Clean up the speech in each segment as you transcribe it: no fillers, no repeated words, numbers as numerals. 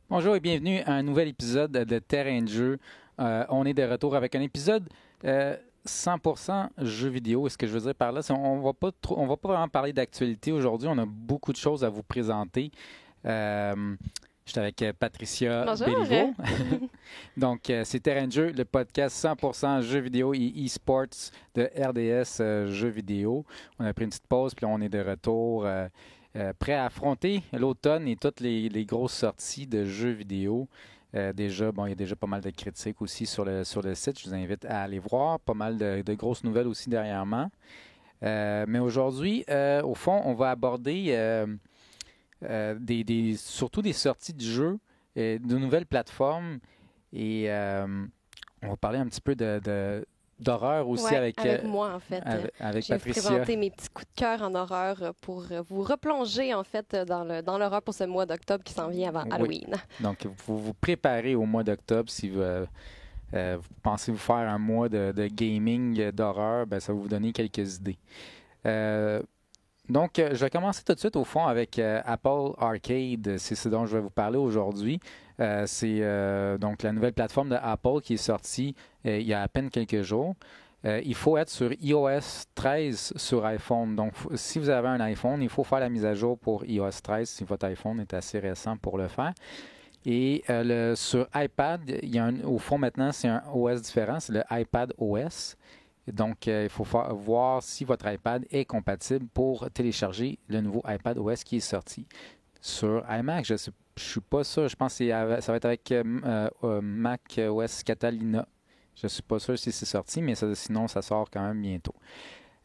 Bonjour et bienvenue à un nouvel épisode de Terrain de jeu. On est de retour avec un épisode 100% jeux vidéo. Et ce que je veux dire par là, c'est on va pas vraiment parler d'actualité aujourd'hui. On a beaucoup de choses à vous présenter. Euh, J'étais avec Patricia Bonjour. Béliveau. Donc, c'est Terrain de jeu, le podcast 100% jeux vidéo et e-sports de RDS Jeux vidéo. On a pris une petite pause, puis là, on est de retour. Prêt à affronter l'automne et toutes les grosses sorties de jeux vidéo. Déjà, bon, il y a déjà pas mal de critiques aussi sur le site. Je vous invite à aller voir. Pas mal de grosses nouvelles aussi derrière moi. Mais aujourd'hui, au fond, on va aborder surtout des sorties de jeux, de nouvelles plateformes et on va parler un petit peu d'horreur aussi Ouais, avec moi, en fait. avec Je viens vous Patricia. présenter mes petits coups de cœur en horreur pour vous replonger, en fait, dans l'horreur pour ce mois d'octobre qui s'en vient avant Oui. Halloween. Donc, vous préparez au mois d'octobre si vous pensez vous faire un mois de gaming, d'horreur, ben, ça va vous donner quelques idées. Donc, je vais commencer tout de suite au fond avec Apple Arcade. C'est ce dont je vais vous parler aujourd'hui. C'est donc la nouvelle plateforme de Apple qui est sortie il y a à peine quelques jours. Il faut être sur iOS 13 sur iPhone. Donc, si vous avez un iPhone, il faut faire la mise à jour pour iOS 13 si votre iPhone est assez récent pour le faire. Et sur iPad, il y a au fond maintenant, c'est un OS différent, c'est le iPad OS. Donc, il faut voir si votre iPad est compatible pour télécharger le nouveau iPad OS qui est sorti. Sur iMac, je ne suis pas sûr. Je pense que ça va être avec Mac OS Catalina. Je ne suis pas sûr si c'est sorti, mais sinon, ça sort quand même bientôt.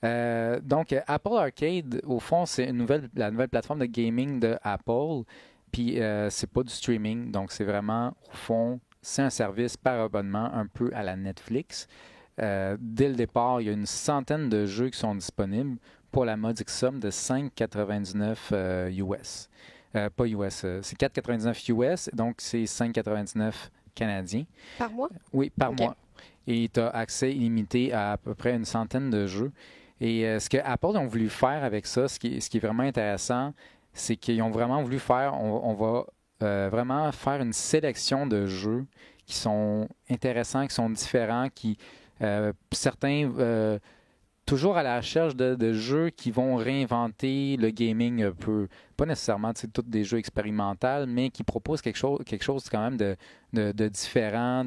Donc, Apple Arcade, au fond, c'est la nouvelle plateforme de gaming de Apple. Puis, c'est pas du streaming. Donc, c'est vraiment, au fond, c'est un service par abonnement, un peu à la Netflix. Dès le départ, il y a une centaine de jeux qui sont disponibles pour la modique somme de 5,99 US. Pas US, c'est 4,99 US, donc c'est 5,99 canadiens. Par mois? Oui, par OK. mois. Et tu as accès illimité à peu près une centaine de jeux. Et ce que Apple ont voulu faire avec ça, ce qui est vraiment intéressant, c'est qu'ils ont vraiment voulu faire, on va vraiment faire une sélection de jeux qui sont intéressants, qui sont différents, certains toujours à la recherche de jeux qui vont réinventer le gaming un peu. Pas nécessairement tous des jeux expérimentaux, mais qui proposent quelque chose quand même de différent,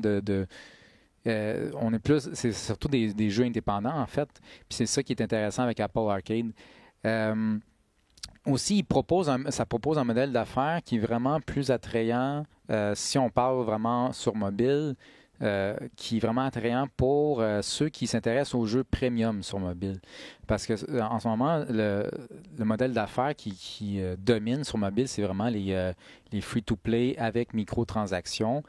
on est plus, c'est surtout des jeux indépendants en fait. Puis c'est ça qui est intéressant avec Apple Arcade. Euh, Aussi, ça propose un modèle d'affaires qui est vraiment plus attrayant si on parle vraiment sur mobile, qui est vraiment attrayant pour ceux qui s'intéressent aux jeux premium sur mobile. Parce que en ce moment, le modèle d'affaires qui domine sur mobile, c'est vraiment les free-to-play avec microtransactions.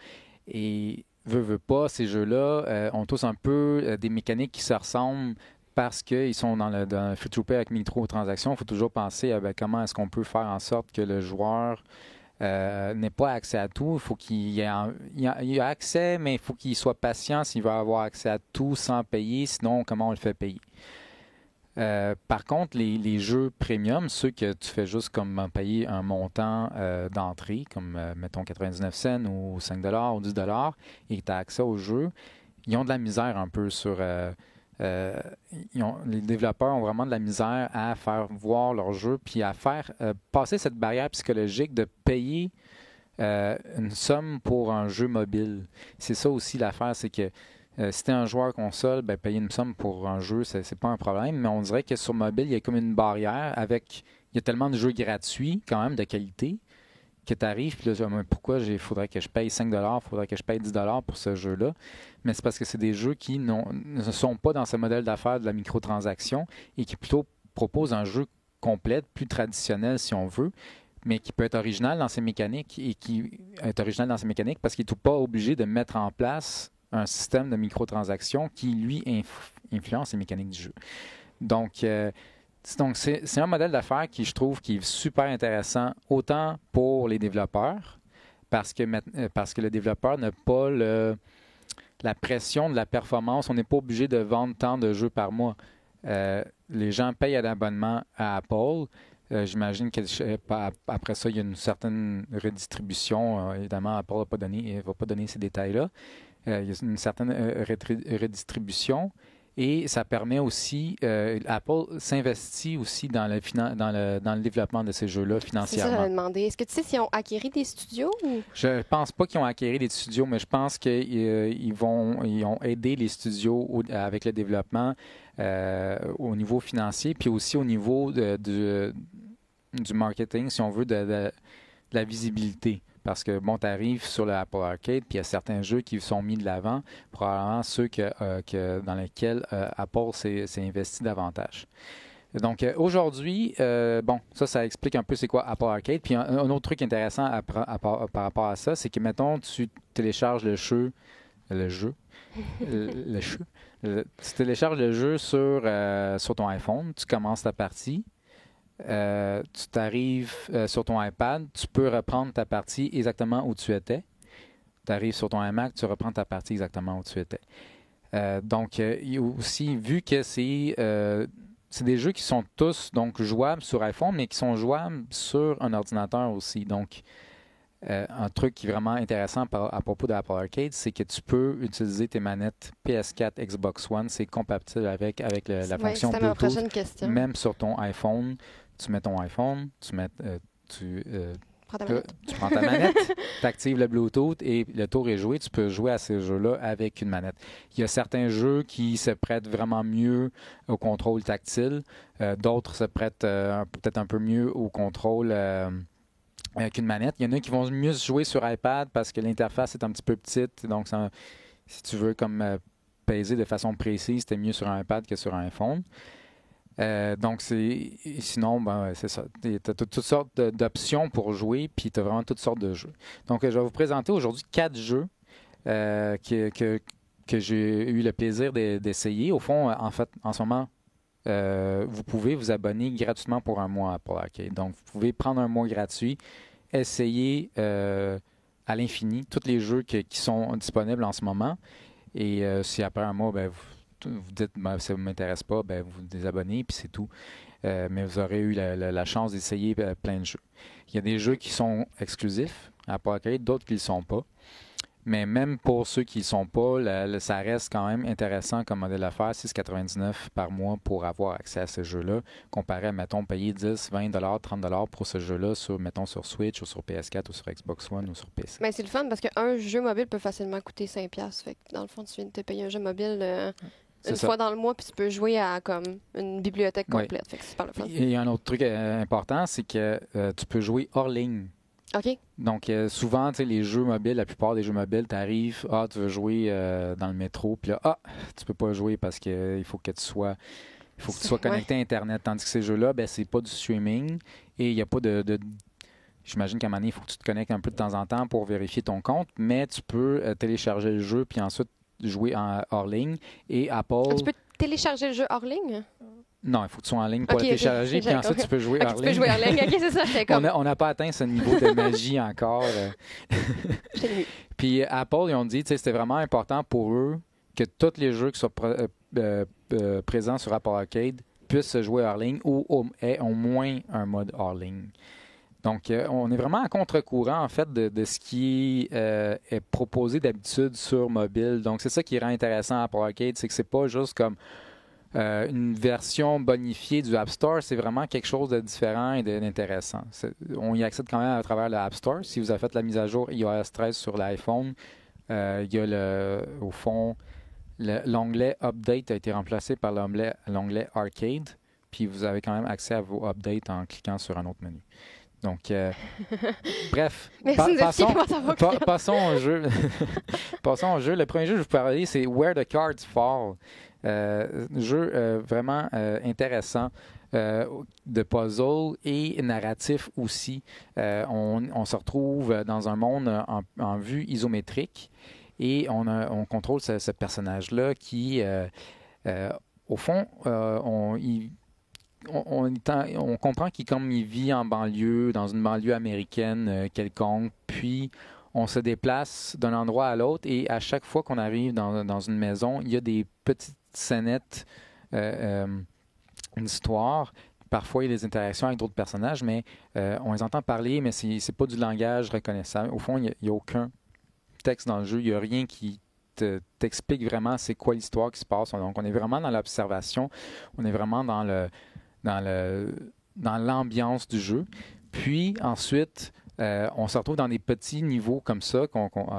Et veut pas, ces jeux-là ont tous un peu des mécaniques qui se ressemblent parce qu'ils sont dans le free-to-play avec microtransactions. Il faut toujours penser à comment est-ce qu'on peut faire en sorte que le joueur n'ait pas accès à tout. Il faut il ait accès, mais il faut qu'il soit patient s'il veut avoir accès à tout sans payer. Sinon, comment on le fait payer? Par contre, les jeux premium, ceux que tu fais juste comme payer un montant d'entrée, comme mettons 99 cents ou 5 ou 10 et que tu as accès aux jeux, ils ont de la misère un peu les développeurs ont vraiment de la misère à faire voir leur jeu puis à faire passer cette barrière psychologique de payer une somme pour un jeu mobile. C'est ça aussi l'affaire, c'est que si tu es un joueur console, ben, payer une somme pour un jeu, c'est pas un problème, mais on dirait que sur mobile, il y a comme une barrière il y a tellement de jeux gratuits, quand même, de qualité, que tu arrives, puis là, tu dis, mais pourquoi il faudrait que je paye 5 il faudrait que je paye 10 pour ce jeu-là. Mais c'est parce que c'est des jeux qui ne sont pas dans ce modèle d'affaires de la microtransaction et qui plutôt proposent un jeu complet, plus traditionnel si on veut, mais qui peut être original dans ses mécaniques et qui est original dans ses mécaniques parce qu'il n'est pas obligé de mettre en place un système de microtransactions qui, lui, influence les mécaniques du jeu. Donc, c'est un modèle d'affaires qui, je trouve, qui est super intéressant, autant pour les développeurs, parce que le développeur n'a pas la pression de la performance. On n'est pas obligé de vendre tant de jeux par mois. Les gens payent à l'abonnement à Apple. J'imagine qu'après ça, il y a une certaine redistribution. Évidemment, Apple ne va pas donner ces détails-là. Il y a une certaine redistribution. Et ça permet aussi, Apple s'investit aussi dans le développement de ces jeux-là financièrement. C'est ça, j'allais demander. Est-ce que tu sais s'ils ont acquéri des studios? Ou... Je pense pas qu'ils ont acquéri des studios, mais je pense qu'ils ont aidé les studios avec le développement au niveau financier, puis aussi au niveau du marketing, si on veut, de la visibilité. Parce que, bon, tu arrives sur le Apple Arcade, puis il y a certains jeux qui sont mis de l'avant, probablement ceux dans lesquels Apple s'est investi davantage. Donc, aujourd'hui, bon, ça explique un peu c'est quoi Apple Arcade. Puis un autre truc intéressant par rapport à ça, c'est que, mettons, tu télécharges tu télécharges le jeu sur ton iPhone, tu commences ta partie. Tu t'arrives sur ton iPad, tu peux reprendre ta partie exactement où tu étais. Tu arrives sur ton iMac, tu reprends ta partie exactement où tu étais. Donc, il y a aussi, vu que c'est des jeux qui sont tous donc jouables sur iPhone, mais qui sont jouables sur un ordinateur aussi. Donc, un truc qui est vraiment intéressant à propos de Apple Arcade, c'est que tu peux utiliser tes manettes PS4, Xbox One. C'est compatible avec la fonction Bluetooth. Même sur ton iPhone, tu mets ton iPhone, tu prends ta manette, tu actives le Bluetooth et le tour est joué. Tu peux jouer à ces jeux-là avec une manette. Il y a certains jeux qui se prêtent vraiment mieux au contrôle tactile. D'autres se prêtent peut-être un peu mieux au contrôle qu'une manette. Il y en a qui vont mieux se jouer sur iPad parce que l'interface est un petit peu petite. Donc, si tu veux comme peser de façon précise, c'est mieux sur un iPad que sur un iPhone. Donc, sinon, ben, c'est ça. Tu as toutes sortes d'options pour jouer, puis tu as vraiment toutes sortes de jeux. Donc, je vais vous présenter aujourd'hui 4 jeux que j'ai eu le plaisir d'essayer. Au fond, en fait, en ce moment, vous pouvez vous abonner gratuitement pour un mois à Apple Arcade. Donc, vous pouvez prendre un mois gratuit, essayer à l'infini tous les jeux qui sont disponibles en ce moment. Et si après un mois, ben, vous dites ben, ça ne m'intéresse pas, ben, vous désabonnez, puis c'est tout. Mais vous aurez eu la chance d'essayer plein de jeux. Il y a des jeux qui sont exclusifs à Apple Arcade, d'autres qui ne le sont pas. Mais même pour ceux qui ne le sont pas, ça reste quand même intéressant comme modèle d'affaires, 6,99 par mois pour avoir accès à ce jeu-là, comparé à, mettons, payer 10, 20 30 pour ce jeu-là, mettons, sur Switch ou sur PS4 ou sur Xbox One ou sur PC. Mais c'est le fun parce qu'un jeu mobile peut facilement coûter 5$. Fait que dans le fond, tu viens de te payer un jeu mobile une fois dans le mois, puis tu peux jouer à comme une bibliothèque complète. Fait que c'est super le fun. Il y a un autre truc important, c'est que tu peux jouer hors ligne. OK. Donc, souvent, tu sais, la plupart des jeux mobiles, tu arrives, tu veux jouer dans le métro, puis là, tu peux pas jouer parce qu'il faut que tu sois connecté à Internet. Tandis que ces jeux-là, ben, c'est pas du streaming et il n'y a pas j'imagine qu'à un moment donné, il faut que tu te connectes un peu de temps en temps pour vérifier ton compte, mais tu peux télécharger le jeu puis ensuite jouer hors ligne. Et Apple... Tu peux télécharger le jeu hors ligne? Non, il faut que tu sois en ligne pour le télécharger, puis ensuite tu peux jouer hors ligne. Tu peux jouer hors ligne, OK, c'est ça, j'étais comme... On n'a pas atteint ce niveau de magie encore. Puis Apple, ils ont dit, c'était vraiment important pour eux que tous les jeux qui soient présents sur Apple Arcade puissent se jouer hors ligne ou aient au moins un mode hors ligne. Donc, on est vraiment à contre-courant, en fait, de ce qui est proposé d'habitude sur mobile. Donc, c'est ça qui rend intéressant à Apple Arcade, c'est que c'est pas juste comme une version bonifiée du App Store, c'est vraiment quelque chose de différent et d'intéressant. On y accède quand même à travers le App Store. Si vous avez fait la mise à jour iOS 13 sur l'iPhone, il y a au fond, l'onglet Update a été remplacé par l'onglet Arcade, puis vous avez quand même accès à vos updates en cliquant sur un autre menu. Donc, bref, passons au jeu. Passons au jeu. Le premier jeu que je vous parler, c'est Where the Cards Fall. Jeu vraiment intéressant de puzzle et narratif aussi. On se retrouve dans un monde en vue isométrique et on contrôle ce personnage-là qui, au fond, on comprend qu'il vit en banlieue, dans une banlieue américaine quelconque, puis on se déplace d'un endroit à l'autre et à chaque fois qu'on arrive dans une maison, il y a des petites scénettes, une histoire, parfois, il y a des interactions avec d'autres personnages, mais on les entend parler, mais c'est pas du langage reconnaissable. Au fond, il n'y a aucun texte dans le jeu. Il n'y a rien qui t'explique vraiment c'est quoi l'histoire qui se passe. Donc, on est vraiment dans l'observation. On est vraiment dans l'ambiance du jeu. Puis, ensuite, on se retrouve dans des petits niveaux comme ça.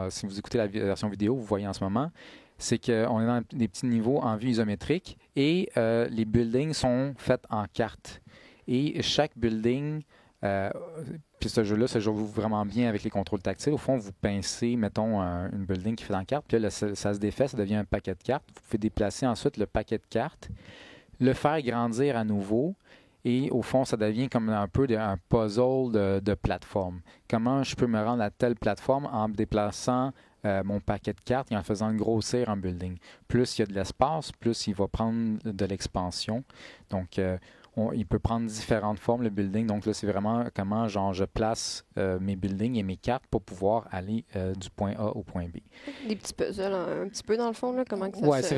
Si vous écoutez la version vidéo, vous voyez en ce moment, c'est qu'on est dans des petits niveaux en vue isométrique et les buildings sont faits en cartes. Et chaque building, puis ce jeu-là se joue vraiment bien avec les contrôles tactiles. Au fond, vous pincez, mettons, une building qui fait en carte, puis là, ça se défait, ça devient un paquet de cartes. Vous pouvez déplacer ensuite le paquet de cartes, le faire grandir à nouveau, et au fond, ça devient comme un peu un puzzle de plateforme. Comment je peux me rendre à telle plateforme en déplaçant mon paquet de cartes et en faisant grossir un building. Plus il y a de l'espace, plus il va prendre de l'expansion. Donc, il peut prendre différentes formes, le building. Donc là, c'est vraiment comment je place mes buildings et mes cartes pour pouvoir aller du point A au point B. Des petits puzzles, un petit peu dans le fond, là, comment que ça ouais, se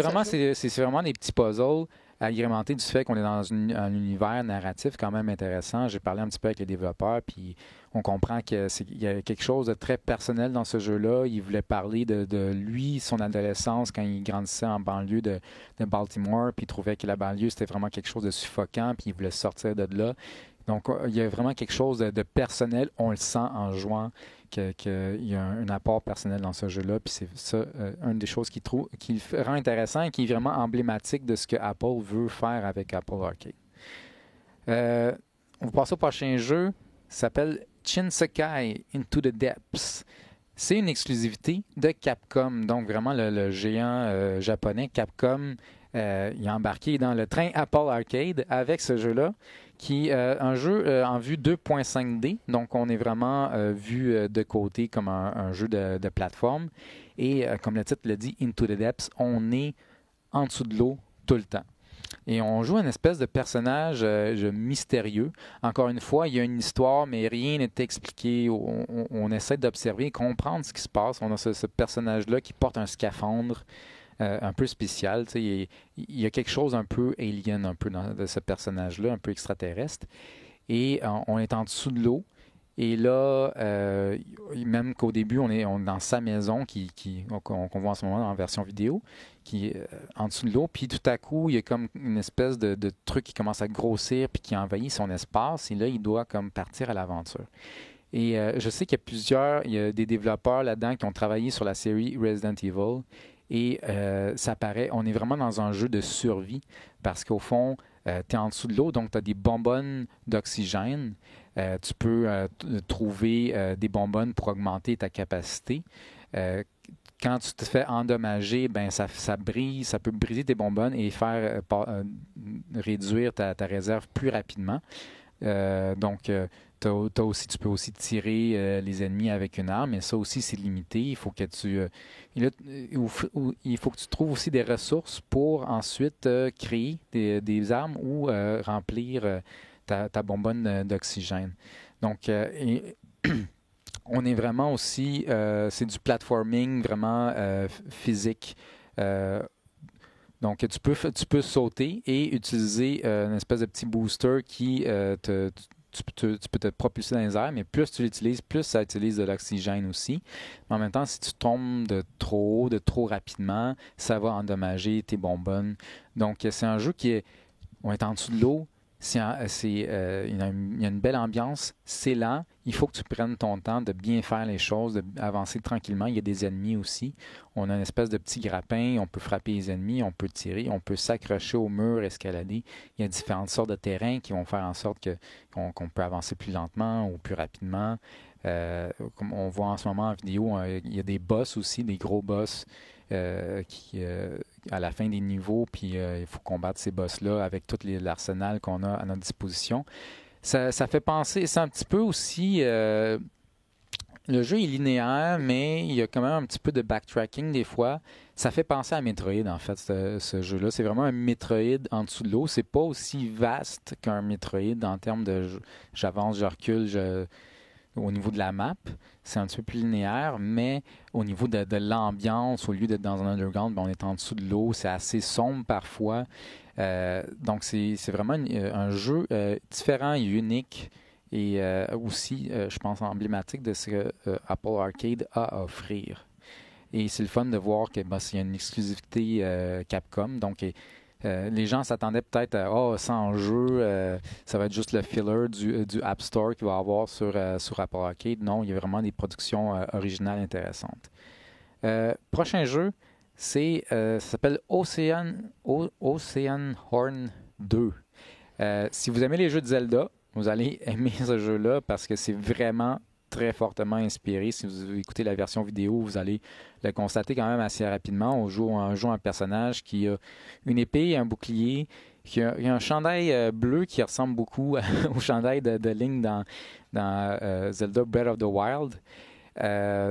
c'est vraiment des petits puzzles agrémentés du fait qu'on est dans un univers narratif quand même intéressant. J'ai parlé un petit peu avec les développeurs, puis on comprend qu'il y a quelque chose de très personnel dans ce jeu-là. Il voulait parler de lui, son adolescence, quand il grandissait en banlieue de Baltimore, puis il trouvait que la banlieue, c'était vraiment quelque chose de suffocant, puis il voulait sortir de là. Donc, il y a vraiment quelque chose de personnel. On le sent en jouant, qu'il y a un apport personnel dans ce jeu-là. Puis c'est ça, une des choses qui le rend intéressant et qui est vraiment emblématique de ce que Apple veut faire avec Apple Arcade. On va passer au prochain jeu. Ça s'appelle Shinsekai Into the Depths. C'est une exclusivité de Capcom. Donc, vraiment, le géant japonais, Capcom, il est embarqué dans le train Apple Arcade avec ce jeu-là, qui est un jeu en vue 2.5D. Donc, on est vraiment vu de côté comme un jeu de plateforme. Et comme le titre le dit, Into the Depths, on est en dessous de l'eau tout le temps. Et on joue une espèce de personnage mystérieux. Encore une fois, il y a une histoire, mais rien n'est expliqué. On essaie d'observer et comprendre ce qui se passe. On a ce personnage-là qui porte un scaphandre un peu spécial. Il y a quelque chose un peu alien un peu de ce personnage-là, un peu extraterrestre. Et on est en dessous de l'eau. Et là, même qu'au début, on est dans sa maison qu'on voit en ce moment en version vidéo, qui est en dessous de l'eau. Puis tout à coup, il y a comme une espèce de truc qui commence à grossir puis qui envahit son espace. Et là, il doit comme partir à l'aventure. Et je sais qu'il y a des développeurs là-dedans qui ont travaillé sur la série Resident Evil. Et ça paraît, on est vraiment dans un jeu de survie parce qu'au fond, tu es en dessous de l'eau, donc tu as des bonbonnes d'oxygène. Tu peux trouver des bonbonnes pour augmenter ta capacité. Quand tu te fais endommager, ben ça brise, ça peut briser tes bonbonnes et faire réduire ta réserve plus rapidement. Donc, tu peux aussi tirer les ennemis avec une arme, mais ça aussi, c'est limité. Il faut que tu trouves aussi des ressources pour ensuite créer des armes ou remplir ta bonbonne d'oxygène. Donc, on est vraiment aussi, c'est du platforming vraiment physique. Donc, tu peux sauter et utiliser une espèce de petit booster qui tu peux te propulser dans les airs, mais plus tu l'utilises, plus ça utilise de l'oxygène aussi. Mais en même temps, si tu tombes de trop rapidement, ça va endommager tes bonbonnes. Donc, c'est un jeu on est en dessous de l'eau. Il y a une belle ambiance, c'est lent, il faut que tu prennes ton temps de bien faire les choses, d'avancer tranquillement. Il y a des ennemis aussi. On a une espèce de petit grappin, on peut frapper les ennemis, on peut tirer, on peut s'accrocher au mur, escalader. Il y a différentes sortes de terrains qui vont faire en sorte qu'on peut avancer plus lentement ou plus rapidement. Comme on voit en ce moment en vidéo, il y a des boss aussi, des gros boss à la fin des niveaux, puis il faut combattre ces boss-là avec tout l'arsenal qu'on a à notre disposition. Ça fait penser, c'est un petit peu aussi, le jeu est linéaire, mais il y a quand même un petit peu de backtracking des fois. Ça fait penser à Metroid, en fait, ce jeu-là. C'est vraiment un Metroid en dessous de l'eau. C'est pas aussi vaste qu'un Metroid en termes de j'avance, je recule, au niveau de la map, c'est un petit peu plus linéaire, mais au niveau de l'ambiance, au lieu d'être dans un underground, on est en dessous de l'eau, c'est assez sombre parfois. Donc, c'est vraiment un jeu différent et unique et aussi, je pense, emblématique de ce que Apple Arcade a à offrir. Et c'est le fun de voir que c'est une exclusivité Capcom. Donc, les gens s'attendaient peut-être à sans jeu, ça va être juste le filler du App Store qu'il va y avoir sur Apple Arcade. Non, il y a vraiment des productions originales intéressantes. Prochain jeu, ça s'appelle Ocean Horn 2. Si vous aimez les jeux de Zelda, vous allez aimer ce jeu-là parce que c'est vraiment très fortement inspiré. Si vous écoutez la version vidéo, vous allez le constater quand même assez rapidement. On joue un personnage qui a une épée et un bouclier, qui a un chandail bleu qui ressemble beaucoup au chandail de Link dans Zelda Breath of the Wild.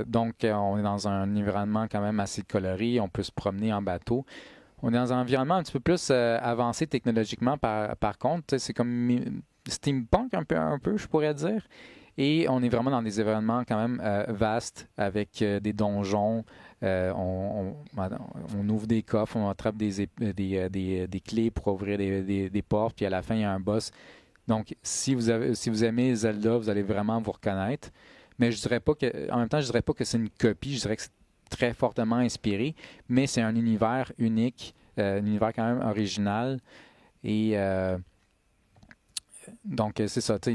Donc, on est dans un environnement quand même assez coloré. On peut se promener en bateau. On est dans un environnement un petit peu plus avancé technologiquement, par contre. C'est comme steampunk un peu, je pourrais dire. Et on est vraiment dans des environnements quand même vastes avec des donjons. On ouvre des coffres, on attrape des clés pour ouvrir des portes. Puis à la fin, il y a un boss. Donc, si vous aimez Zelda, vous allez vraiment vous reconnaître. Mais en même temps, je dirais pas que c'est une copie. Je dirais que c'est très fortement inspiré. Mais c'est un univers unique, un univers quand même original. Et donc, c'est ça. Tu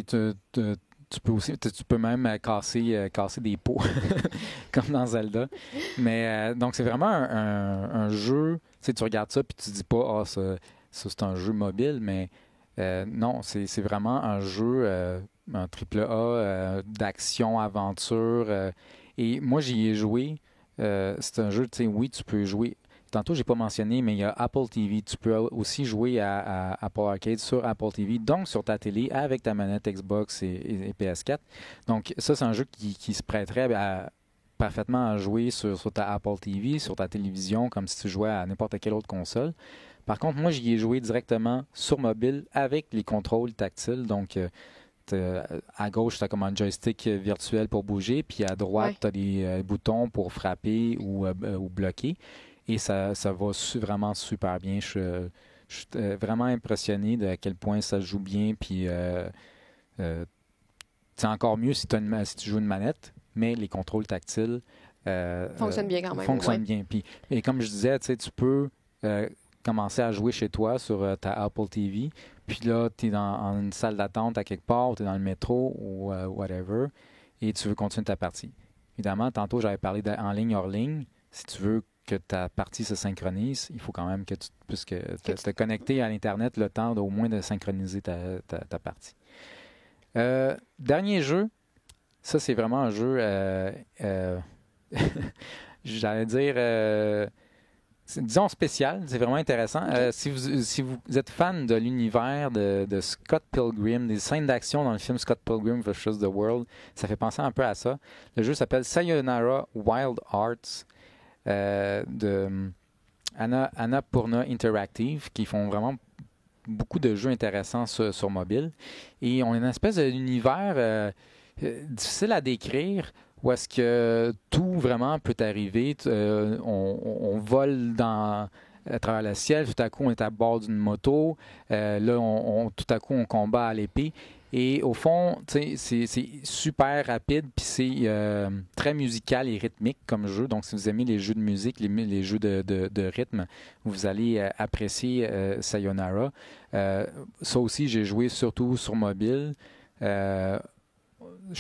peux même casser des pots, comme dans Zelda. Mais donc, c'est vraiment un jeu. Tu regardes ça puis tu dis pas, ça c'est un jeu mobile, mais non, c'est vraiment un jeu, un AAA d'action-aventure. Et moi, j'y ai joué. C'est un jeu, oui, tu peux jouer. Tantôt, j'ai pas mentionné, mais il y a Apple TV. Tu peux aussi jouer à Apple Arcade sur Apple TV, donc sur ta télé avec ta manette Xbox et PS4. Donc, ça, c'est un jeu qui se prêterait parfaitement à jouer sur ta Apple TV, sur ta télévision, comme si tu jouais à n'importe quelle autre console. Par contre, moi, j'y ai joué directement sur mobile avec les contrôles tactiles. Donc, à gauche, tu as comme un joystick virtuel pour bouger, puis à droite, tu as des boutons pour frapper ou bloquer. Et ça va vraiment super bien. Je suis vraiment impressionné de à quel point ça joue bien. Puis, c'est encore mieux si tu joues une manette, mais les contrôles tactiles fonctionnent bien quand même. Fonctionnent bien. Puis, et comme je disais, tu peux commencer à jouer chez toi sur ta Apple TV. Puis là, tu es dans une salle d'attente à quelque part, tu es dans le métro ou whatever, et tu veux continuer ta partie. Évidemment, tantôt, j'avais parlé en ligne, hors ligne. Si tu veux que ta partie se synchronise, il faut quand même que tu puisses te connecter à l'Internet le temps au moins de synchroniser ta partie. Dernier jeu, ça c'est vraiment un jeu, j'allais dire, disons spécial, c'est vraiment intéressant. Si vous êtes fan de l'univers de Scott Pilgrim, des scènes d'action dans le film Scott Pilgrim vs. The World, ça fait penser un peu à ça. Le jeu s'appelle Sayonara Wild Arts. De Annapurna Interactive, qui font vraiment beaucoup de jeux intéressants sur mobile. Et on a une espèce d'univers difficile à décrire, où est-ce que tout vraiment peut arriver. On vole à travers le ciel, tout à coup on est à bord d'une moto, là tout à coup on combat à l'épée. Et au fond, c'est super rapide, puis c'est très musical et rythmique comme jeu. Donc, si vous aimez les jeux de musique, les jeux de rythme, vous allez apprécier Sayonara. Ça aussi, j'ai joué surtout sur mobile. Je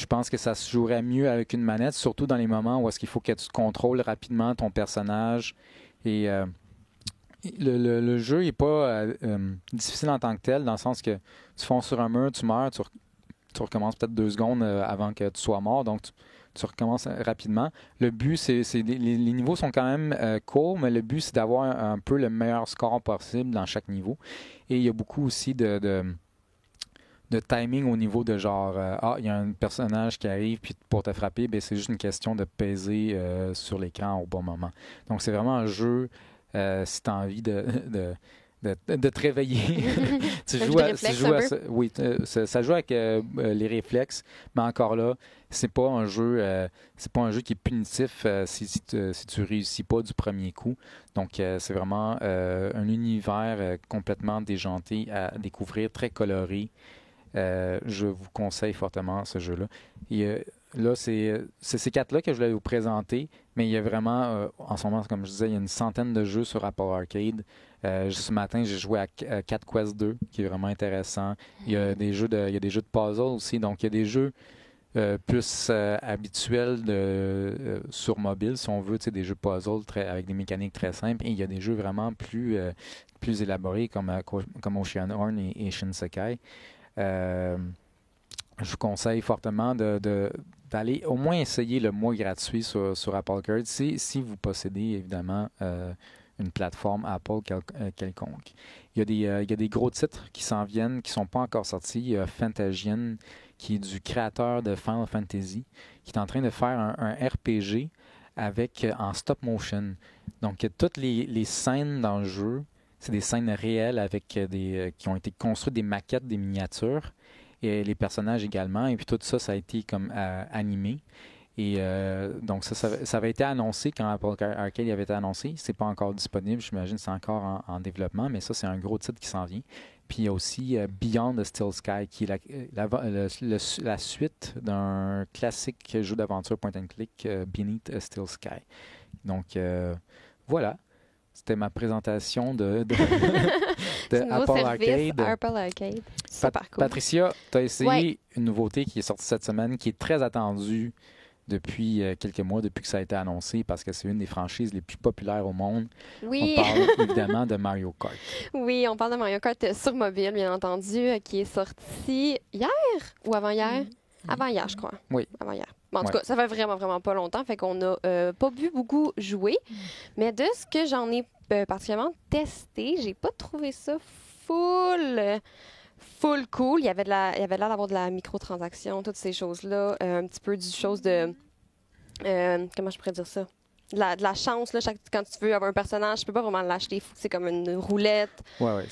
pense que ça se jouerait mieux avec une manette, surtout dans les moments où est-ce qu'il faut que tu contrôles rapidement ton personnage. Et le jeu n'est pas difficile en tant que tel, dans le sens que tu fonces sur un mur, tu meurs, tu recommences peut-être 2 secondes avant que tu sois mort, donc tu recommences rapidement. Le but, les niveaux sont quand même courts, mais le but, c'est d'avoir un peu le meilleur score possible dans chaque niveau. Et il y a beaucoup aussi de timing au niveau de genre, il y a un personnage qui arrive, puis pour te frapper, ben, c'est juste une question de peser sur l'écran au bon moment. Donc, c'est vraiment un jeu... si tu as envie de te réveiller. Tu joues à ça. Oui, ça joue avec les réflexes, mais encore là, c'est pas un jeu qui est punitif si tu réussis pas du premier coup. Donc, c'est vraiment un univers complètement déjanté à découvrir, très coloré. Je vous conseille fortement ce jeu-là. Et, là, c'est ces 4-là que je voulais vous présenter, mais il y a vraiment, en ce moment, comme je disais, il y a une centaine de jeux sur Apple Arcade. Ce matin, j'ai joué à Cat Quest 2, qui est vraiment intéressant. Il y a des jeux de puzzle aussi, donc il y a des jeux plus habituels sur mobile, si on veut, des jeux puzzle avec des mécaniques très simples, et il y a des jeux vraiment plus élaborés comme Oceanhorn et Shinsekai. Je vous conseille fortement d'aller au moins essayer le mois gratuit sur Apple Arcade si vous possédez évidemment une plateforme Apple quelconque. Il y a des gros titres qui s'en viennent, qui ne sont pas encore sortis. Il y a Fantasian, qui est du créateur de Final Fantasy, qui est en train de faire un RPG en stop motion. Donc, toutes les scènes dans le jeu, c'est des scènes réelles qui ont été construites, des maquettes, des miniatures, et les personnages également. Et puis tout ça a été comme animé. Et donc ça avait été annoncé quand Apple Arcade avait été annoncé. C'est pas encore disponible, j'imagine que c'est encore en développement, mais ça, c'est un gros titre qui s'en vient. Puis il y a aussi Beyond the Still Sky, qui est la suite d'un classique jeu d'aventure point and click, Beneath a Still Sky. Donc voilà. C'était ma présentation de Apple Arcade. Super cool. Patricia, tu as essayé une nouveauté qui est sortie cette semaine, qui est très attendue depuis quelques mois, depuis que ça a été annoncé, parce que c'est une des franchises les plus populaires au monde. Oui. On parle évidemment de Mario Kart. Oui, on parle de Mario Kart sur mobile, bien entendu, qui est sorti hier ou avant-hier? Avant-hier, je crois. Oui. Avant-hier. Bon, en tout cas, ça fait vraiment, vraiment pas longtemps, fait qu'on n'a pas vu beaucoup jouer. Mais de ce que j'en ai particulièrement testé, j'ai pas trouvé ça full cool. Il y avait l'air d'avoir de la microtransaction, toutes ces choses-là. Un petit peu du chose de... comment je pourrais dire ça? De la chance, là, quand tu veux avoir un personnage, tu peux pas vraiment l'acheter. C'est comme une roulette. Ouais,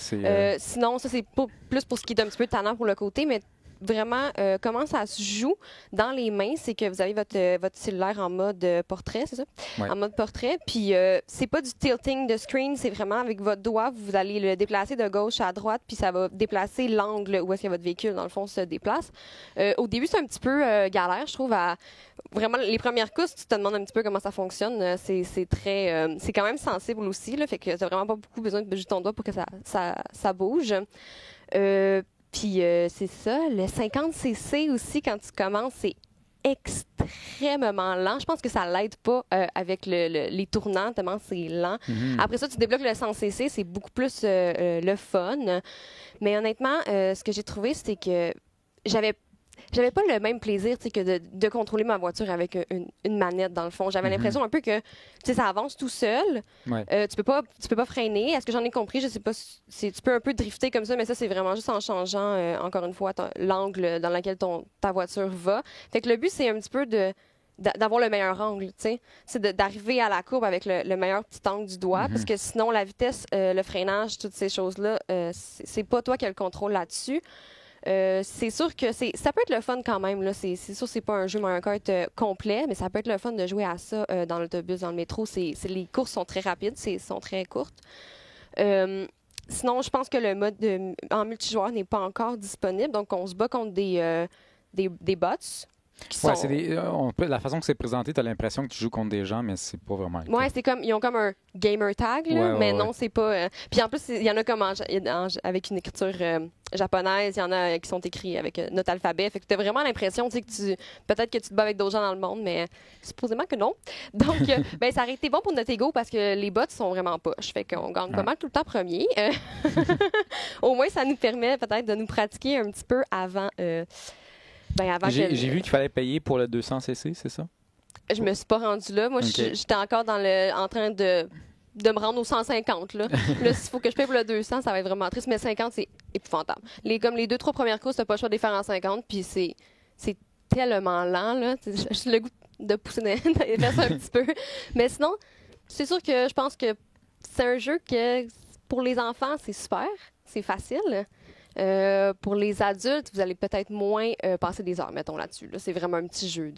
sinon, ça, c'est plus pour ce qui est un petit peu tannant pour le côté, mais vraiment, comment ça se joue dans les mains, c'est que vous avez votre cellulaire en mode portrait, c'est ça? Ouais. En mode portrait. Puis, c'est pas du tilting de screen, c'est vraiment avec votre doigt, vous allez le déplacer de gauche à droite, puis ça va déplacer l'angle où est-ce que votre véhicule, dans le fond, se déplace. Au début, c'est un petit peu galère, je trouve, vraiment, les premières courses, tu te demandes un petit peu comment ça fonctionne. C'est quand même sensible aussi, là, fait que t'as vraiment pas beaucoup besoin de bouger ton doigt pour que ça bouge. Puis c'est ça, le 50cc aussi, quand tu commences, c'est extrêmement lent. Je pense que ça l'aide pas avec les tournants, tellement c'est lent. Mm-hmm. Après ça, tu débloques le 100cc, c'est beaucoup plus le fun. Mais honnêtement, ce que j'ai trouvé, c'est que j'avais pas le même plaisir que de contrôler ma voiture avec une manette, dans le fond. J'avais l'impression un peu que ça avance tout seul. Ouais. Tu peux pas freiner. Est-ce que j'en ai compris? Je sais pas. Tu peux un peu drifter comme ça, mais ça, c'est vraiment juste en changeant, encore une fois, l'angle dans lequel ta voiture va. Fait que le but, c'est un petit peu d'avoir le meilleur angle, tu sais. C'est d'arriver à la courbe avec le meilleur petit angle du doigt, parce que sinon, la vitesse, le freinage, toutes ces choses-là, c'est pas toi qui as le contrôle là-dessus. C'est sûr que ça peut être le fun quand même. Là. C'est sûr que c'est pas un jeu Mario Kart complet, mais ça peut être le fun de jouer à ça dans l'autobus, dans le métro. Les courses sont très rapides, sont très courtes. Sinon, je pense que le mode en multijoueur n'est pas encore disponible, donc on se bat contre des bots. La façon que c'est présenté, tu as l'impression que tu joues contre des gens, mais c'est pas vraiment le cas. Ouais, c'est comme ils ont comme un gamer tag, là, mais non, c'est pas. Puis en plus, il y en a comme avec une écriture japonaise, il y en a qui sont écrits avec notre alphabet. Fait que tu as vraiment l'impression que peut-être que tu te bats avec d'autres gens dans le monde, mais supposément que non. Donc, ça aurait été bon pour notre ego parce que les bots sont vraiment poches. Fait qu'on gagne pas mal tout le temps premier. Au moins, ça nous permet peut-être de nous pratiquer un petit peu avant. J'ai vu qu'il fallait payer pour le 200cc, c'est ça? Je me suis pas rendue là. Moi, j'étais encore en train de me rendre aux 150. Là, s'il faut que je paye pour le 200, ça va être vraiment triste. Mais 50, c'est épouvantable. Comme les 2-3 premières courses, t'as pas le choix de les faire en 50. Puis c'est tellement lent. Là. J'ai le goût de pousser dans les fesses un petit peu. Mais sinon, c'est sûr que je pense que c'est un jeu que pour les enfants, c'est super, c'est facile. Pour les adultes, vous allez peut-être moins passer des heures, mettons, là-dessus. Là, c'est vraiment un petit jeu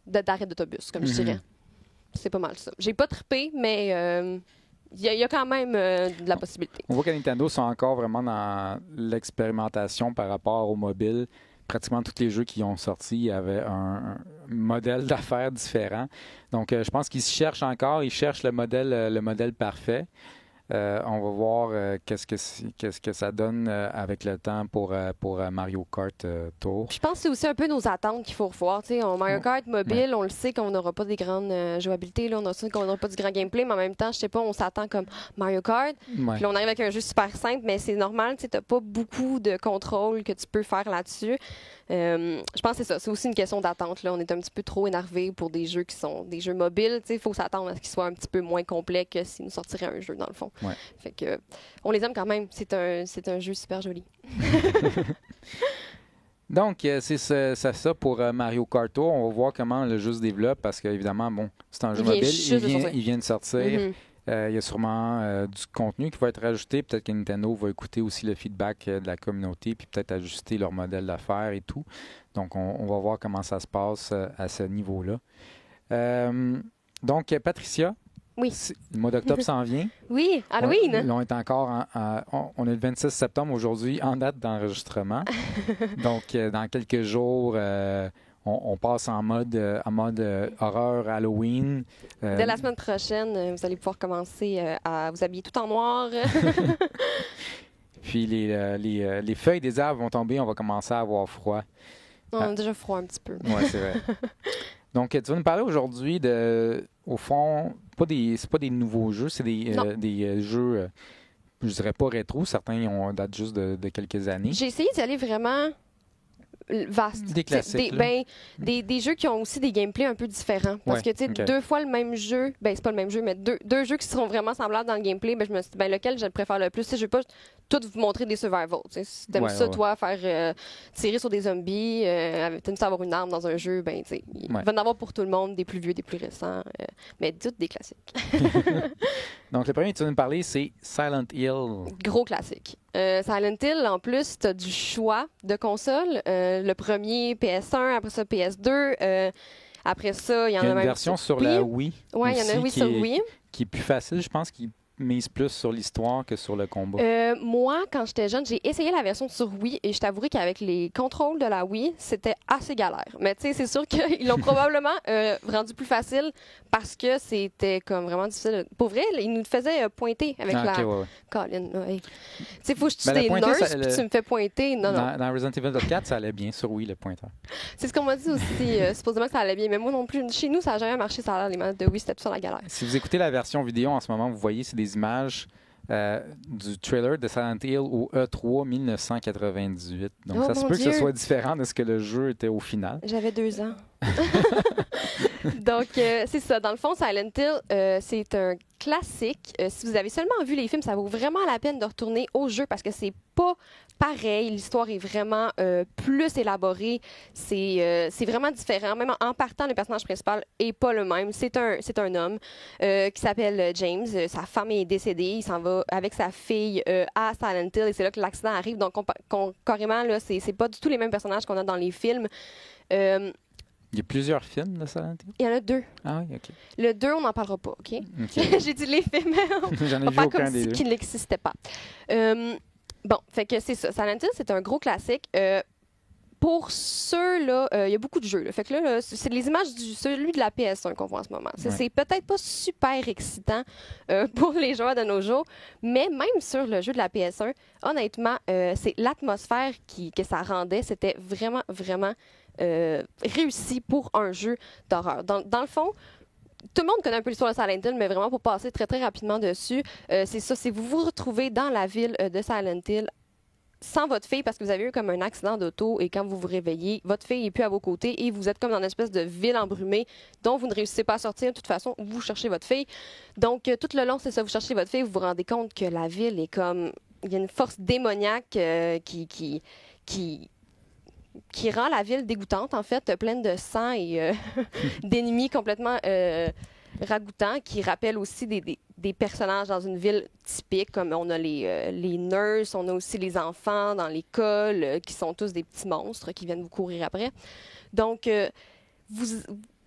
d'arrêt d'autobus, comme je dirais. C'est pas mal ça. J'ai pas trippé, mais il y a quand même de la possibilité. On voit que Nintendo sont encore vraiment dans l'expérimentation par rapport au mobile. Pratiquement tous les jeux qui ont sorti avaient un modèle d'affaires différent. Donc, je pense qu'ils se cherchent encore. Ils cherchent le modèle parfait. On va voir qu'est-ce que ça donne avec le temps pour Mario Kart Tour. Je pense que c'est aussi un peu nos attentes qu'il faut revoir. Mario Kart mobile, on le sait qu'on n'aura pas des grandes jouabilités, là, on sait qu'on n'aura pas du grand gameplay, mais en même temps, je sais pas, on s'attend comme Mario Kart. Puis là, on arrive avec un jeu super simple, mais c'est normal, tu n'as pas beaucoup de contrôle que tu peux faire là-dessus. Je pense que c'est ça. C'est aussi une question d'attente. Là. On est un petit peu trop énervé pour des jeux qui sont des jeux mobiles. Il faut s'attendre à ce qu'ils soient un petit peu moins complets que s'ils nous sortiraient un jeu, dans le fond. Ouais. Fait que, on les aime quand même. C'est un jeu super joli. Donc, c'est ça pour Mario Kart Tour. On va voir comment le jeu se développe parce qu'évidemment, bon, c'est un jeu mobile. Il vient de sortir. Il y a sûrement du contenu qui va être rajouté. Peut-être que Nintendo va écouter aussi le feedback de la communauté puis peut-être ajuster leur modèle d'affaires et tout. Donc, on va voir comment ça se passe à ce niveau-là. Donc, Patricia, oui. Le mois d'octobre s'en vient. Oui, Halloween. On est encore on est le 26 septembre aujourd'hui en date d'enregistrement. Donc, dans quelques jours, on passe en mode horreur Halloween. Dès la semaine prochaine, vous allez pouvoir commencer à vous habiller tout en noir. Puis les feuilles des arbres vont tomber, on va commencer à avoir froid. On a déjà froid un petit peu. Oui, c'est vrai. Donc, tu vas nous parler aujourd'hui au fond, c'est pas des nouveaux jeux, c'est des jeux, je dirais pas rétro, certains datent juste de quelques années. J'ai essayé d'y aller vraiment vaste. Des classiques. Des jeux qui ont aussi des gameplays un peu différents. Parce que, tu sais, deux fois le même jeu, c'est pas le même jeu, mais deux jeux qui seront vraiment semblables dans le gameplay, je me suis dit, lequel je préfère le plus? Je vais pas tout vous montrer des survival. Si t'aimes toi, faire tirer sur des zombies, t'aimes ça avoir une arme dans un jeu, il va en avoir pour tout le monde, des plus vieux, des plus récents, mais toutes des classiques. Donc, le premier que tu vas nous parler, c'est Silent Hill. Gros classique. Silent Hill, en plus, tu as du choix de consoles. Le premier PS1, après ça PS2. Après ça, il y en a même une version sur la Wii. Oui, il y en a sur Wii. Qui est plus facile, je pense, qui mise plus sur l'histoire que sur le combat. Moi, quand j'étais jeune, j'ai essayé la version sur Wii et je t'avouerai qu'avec les contrôles de la Wii, c'était assez galère. Mais tu sais, c'est sûr qu'ils l'ont probablement rendu plus facile parce que c'était comme vraiment difficile. Pour vrai, ils nous faisaient pointer avec la colline. Tu sais, faut que je tue des nurses puis tu me fais pointer. Non. Dans Resident Evil 4, ça allait bien sur Wii, le pointeur. C'est ce qu'on m'a dit aussi. Supposément que ça allait bien. Mais moi non plus. Chez nous, ça n'a jamais marché. Ça a l'air, les manettes de Wii, c'était tout ça la galère. Si vous écoutez la version vidéo en ce moment, vous voyez, c'est des images du trailer de Silent Hill au E3 1998. Donc, ça se peut que ce soit différent de ce que le jeu était au final. J'avais 2 ans. Donc, c'est ça. Dans le fond, Silent Hill, c'est un classique. Si vous avez seulement vu les films, ça vaut vraiment la peine de retourner au jeu parce que c'est pas pareil. L'histoire est vraiment plus élaborée. C'est vraiment différent. Même en partant, le personnage principal est pas le même. C'est un homme qui s'appelle James. Sa femme est décédée. Il s'en va avec sa fille à Silent Hill et c'est là que l'accident arrive. Donc, carrément, là, c'est pas du tout les mêmes personnages qu'on a dans les films. Il y a plusieurs films de Silent Hill? Il y en a 2. Ah oui, OK. Le 2, on n'en parlera pas, OK? J'ai dit les films. J'en ai vu aucun des deux. Qu'il n'existait pas. Bon, fait que c'est ça. Silent Hill, c'est un gros classique. Pour ceux-là, il y a beaucoup de jeux. Là. Fait que là, c'est les images celui de la PS1 qu'on voit en ce moment. C'est peut-être pas super excitant pour les joueurs de nos jours, mais même sur le jeu de la PS1, honnêtement, c'est l'atmosphère que ça rendait. C'était vraiment, vraiment réussi pour un jeu d'horreur. Dans le fond, tout le monde connaît un peu l'histoire de Silent Hill, mais vraiment pour passer très, très rapidement dessus, c'est ça, c'est vous vous retrouvez dans la ville de Silent Hill sans votre fille parce que vous avez eu comme un accident d'auto et quand vous vous réveillez, votre fille n'est plus à vos côtés et vous êtes comme dans une espèce de ville embrumée dont vous ne réussissez pas à sortir. De toute façon, vous cherchez votre fille. Donc, tout le long, c'est ça, vous cherchez votre fille, vous vous rendez compte que la ville est comme... Il y a une force démoniaque qui rend la ville dégoûtante, en fait, pleine de sang et d'ennemis complètement ragoûtant, qui rappelle aussi des personnages dans une ville typique, comme on a les nurses, on a aussi les enfants dans l'école, qui sont tous des petits monstres qui viennent vous courir après. Donc,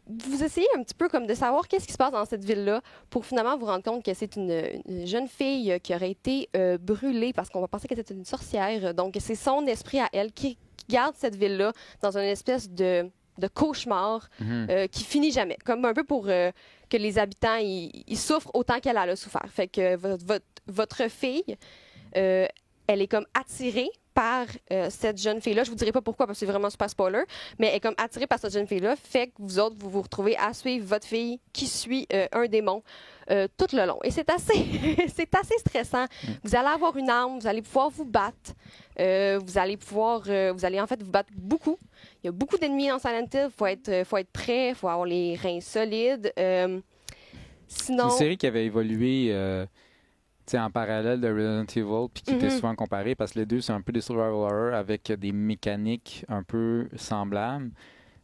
vous essayez un petit peu comme de savoir qu'est-ce qui se passe dans cette ville-là pour finalement vous rendre compte que c'est une jeune fille qui aurait été brûlée parce qu'on va penser qu'elle était une sorcière. Donc, c'est son esprit à elle qui garde cette ville-là dans une espèce de cauchemar qui finit jamais. Comme un peu pour que les habitants ils souffrent autant qu'elle a souffert. Fait que votre fille, elle est comme attirée par cette jeune fille-là. Je vous dirai pas pourquoi, parce que c'est vraiment super spoiler, mais elle est comme attirée par cette jeune fille-là, fait que vous autres, vous vous retrouvez à suivre votre fille qui suit un démon tout le long. Et c'est assez, c'est assez stressant. Vous allez avoir une arme, vous allez pouvoir vous battre, vous allez en fait vous battre beaucoup. Il y a beaucoup d'ennemis dans Silent Hill, faut être prêt, il faut avoir les reins solides. Sinon... C'est une série qui avait évolué... en parallèle de Resident Evil, puis qui était souvent comparé, parce que les deux, c'est un peu des survival horror avec des mécaniques un peu semblables.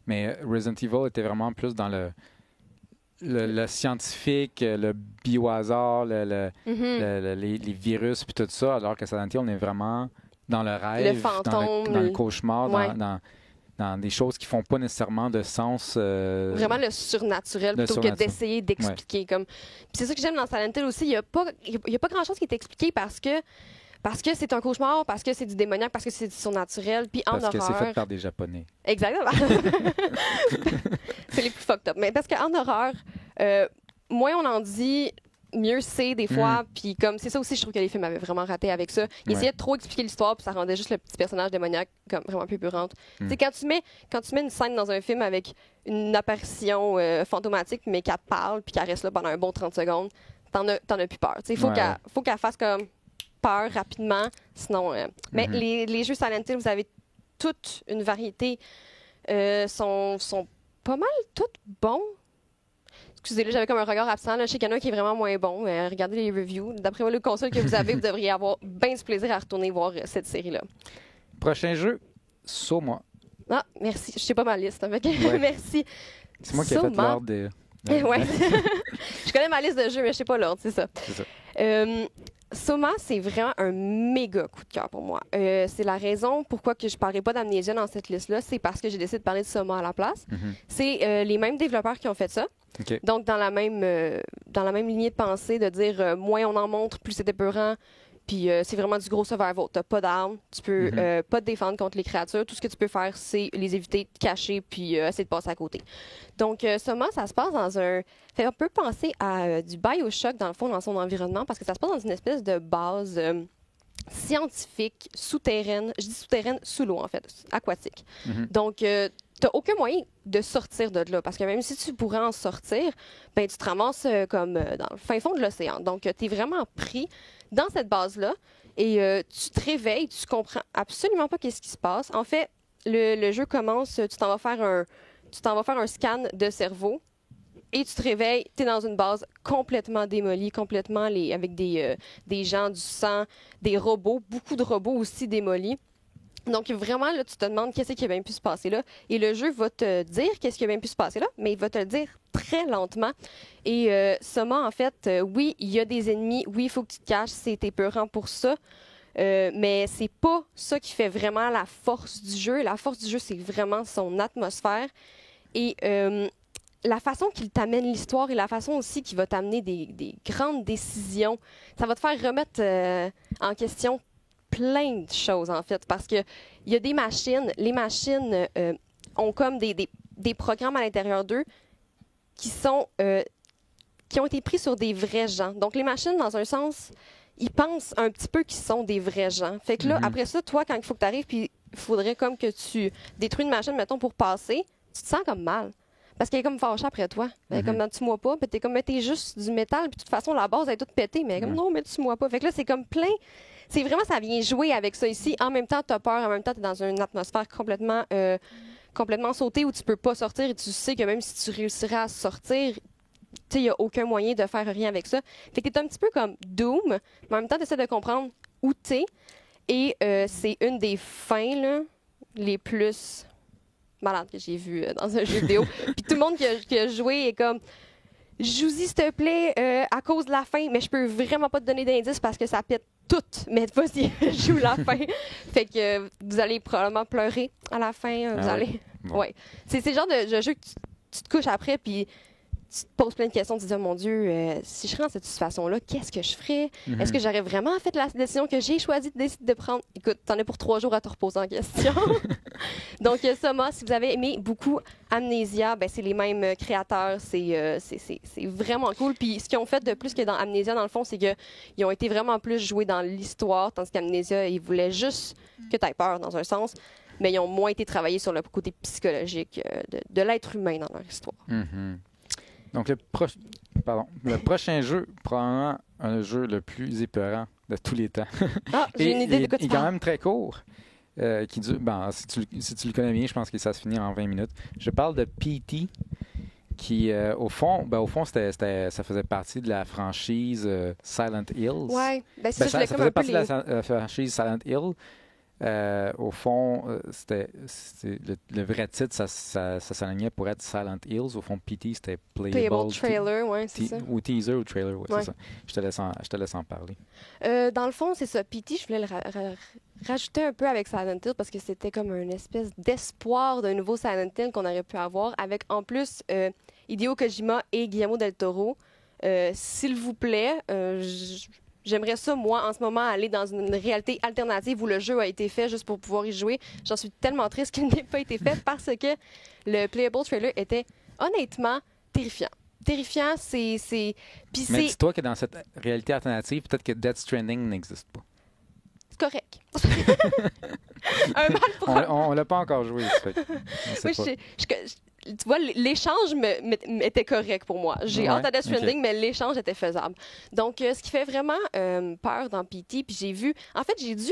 Mais Resident Evil était vraiment plus dans le scientifique, le biohazard, les virus, puis tout ça, alors que Silent Hill, on est vraiment dans le rêve, le fantôme, dans le cauchemar, ouais. dans des choses qui font pas nécessairement de sens. Vraiment le surnaturel plutôt que d'essayer d'expliquer. Puis c'est ça que j'aime dans Silent Hill aussi. Il n'y a pas grand-chose qui est expliqué parce que c'est un cauchemar, parce que c'est du démoniaque, parce que c'est du surnaturel. Puis en horreur... Parce que c'est fait par des Japonais. Exactement. C'est les plus fucked up. Mais parce qu'en horreur, moins on en dit... mieux c'est des fois, puis comme c'est ça aussi, je trouve que les films avaient vraiment raté avec ça. Ils essayaient de trop expliquer l'histoire, puis ça rendait juste le petit personnage démoniaque comme vraiment plus purante. Tu sais, quand tu mets une scène dans un film avec une apparition fantomatique, mais qu'elle parle, puis qu'elle reste là pendant un bon 30 secondes, t'en as plus peur. Tu sais, faut qu'elle fasse comme peur rapidement, sinon... Mais les jeux Silent Hill, vous avez toute une variété, sont pas mal toutes bons. Excusez-le, j'avais comme un regard absent. Là. Je sais qu'il y en a un qui est vraiment moins bon. Regardez les reviews. D'après le console que vous avez, vous devriez avoir bien du plaisir à retourner voir cette série-là. Prochain jeu, Soma. Ah, merci. Je sais pas ma liste. Avec... merci. C'est moi qui ai fait l'ordre de... Ouais. Je connais ma liste de jeux, mais je sais pas l'ordre, c'est ça. Soma, c'est vraiment un méga coup de cœur pour moi. C'est la raison pourquoi que je ne parlerai pas d'Amnesia dans cette liste-là, c'est parce que j'ai décidé de parler de Soma à la place. C'est les mêmes développeurs qui ont fait ça. Okay. Donc, dans la même lignée de pensée, de dire moins on en montre, plus c'est épeurant. Puis c'est vraiment du gros survival. Tu n'as pas d'armes, tu peux pas te défendre contre les créatures. Tout ce que tu peux faire, c'est les éviter, te cacher, puis essayer de passer à côté. Donc, Soma, ça se passe dans un... fait un peu penser à du Bioshock, dans le fond, dans son environnement, parce que ça se passe dans une espèce de base scientifique, souterraine. Je dis souterraine, sous l'eau, en fait, aquatique. Donc, tu n'as aucun moyen de sortir de là, parce que même si tu pourrais en sortir, ben, tu te ramasses comme dans le fin fond de l'océan. Donc, tu es vraiment pris dans cette base-là et tu te réveilles, tu comprends absolument pas qu'est-ce qui se passe. En fait, le jeu commence, tu t'en vas faire un scan de cerveau et tu te réveilles, tu es dans une base complètement démolie, complètement avec des gens, du sang, des robots, beaucoup de robots aussi démolis. Donc, vraiment, là, tu te demandes qu'est-ce qui a bien pu se passer là. Et le jeu va te dire qu'est-ce qui a bien pu se passer là, mais il va te le dire très lentement. Et Soma, en fait, oui, il y a des ennemis. Oui, il faut que tu te caches. C'est épeurant pour ça. Mais c'est pas ça qui fait vraiment la force du jeu. La force du jeu, c'est vraiment son atmosphère. Et la façon qu'il t'amène l'histoire et la façon aussi qu'il va t'amener des grandes décisions, ça va te faire remettre en question plein de choses, en fait, parce que il y a des machines. Les machines ont comme des programmes à l'intérieur d'eux qui ont été pris sur des vrais gens. Donc, les machines, dans un sens, ils pensent un petit peu qu'ils sont des vrais gens. Fait que là, après ça, toi, quand il faut que tu arrives, puis il faudrait comme que tu détruis une machine, mettons, pour passer, tu te sens comme mal. Parce qu'elle est comme fâchée après toi. Elle est comme, tue-moi pas. Puis t'es comme, mais t'es juste du métal. Puis de toute façon, la base, elle est toute pétée. Mais elle est comme, non, mais tue-moi pas. Fait que là, c'est comme plein. C'est vraiment, ça vient jouer avec ça ici. En même temps, t'as peur. En même temps, t'es dans une atmosphère complètement sautée où tu peux pas sortir. Et tu sais que même si tu réussirais à sortir, il n'y a aucun moyen de faire rien avec ça. Fait que t'es un petit peu comme Doom. Mais en même temps, t'essaies de comprendre où t'es. Et c'est une des fins, là, les plus malade que j'ai vu dans un jeu vidéo. Puis tout le monde qui a joué est comme... joue-y s'il te plaît à cause de la fin, mais je peux vraiment pas te donner d'indices parce que ça pète tout. Mais vas-y, joue la fin. Fait que vous allez probablement pleurer à la fin. Vous allez. Bon. Ouais. C'est le genre de jeu que tu te couches après, puis tu te poses plein de questions, tu te dis, oh mon Dieu, si je serais dans cette situation-là, qu'est-ce que je ferais? Est-ce que j'aurais vraiment fait la décision que j'ai choisi de prendre? Écoute, t'en as pour 3 jours à te reposer en question. Donc, Soma, si vous avez aimé beaucoup Amnesia, ben, c'est les mêmes créateurs. C'est vraiment cool. Puis, ce qu'ils ont fait de plus que dans Amnesia, dans le fond, c'est qu'ils ont été vraiment plus joués dans l'histoire, tandis qu'Amnesia, ils voulaient juste que tu aies peur, dans un sens. Mais ils ont moins été travaillés sur le côté psychologique de l'être humain dans leur histoire. Donc, le prochain jeu, probablement un jeu le plus épeurant de tous les temps. Ah, j'ai une idée de quoi tu parles. Il est quand parles. même très court. Qui dure, si tu le connais bien, je pense que ça se finit en 20 minutes. Je parle de P.T., qui, au fond ça faisait partie de la franchise Silent Hills. Oui, ça faisait partie de la franchise Silent Hill. Au fond, le vrai titre, ça s'alignait pour être Silent Hills. Au fond, PT, c'était Playable Trailer, oui, c'est ça. Ou Teaser ou Trailer, oui, c'est ça. Je te laisse en parler. Dans le fond, c'est ça. PT, je voulais le rajouter un peu avec Silent Hill parce que c'était comme une espèce d'espoir d'un nouveau Silent Hill qu'on aurait pu avoir avec, en plus, Hideo Kojima et Guillermo del Toro. S'il vous plaît, j'aimerais ça, moi, en ce moment, aller dans une réalité alternative où le jeu a été fait juste pour pouvoir y jouer. J'en suis tellement triste qu'il n'ait pas été fait parce que le Playable Trailer était honnêtement terrifiant. Terrifiant, Mais dis-toi que dans cette réalité alternative, peut-être que Death Stranding n'existe pas. C'est correct. Un mal pour on l'a pas encore joué. Tu vois, l'échange était correct pour moi. J'ai hâte à Death Stranding, mais l'échange était faisable. Donc, ce qui fait vraiment peur dans PT, puis j'ai dû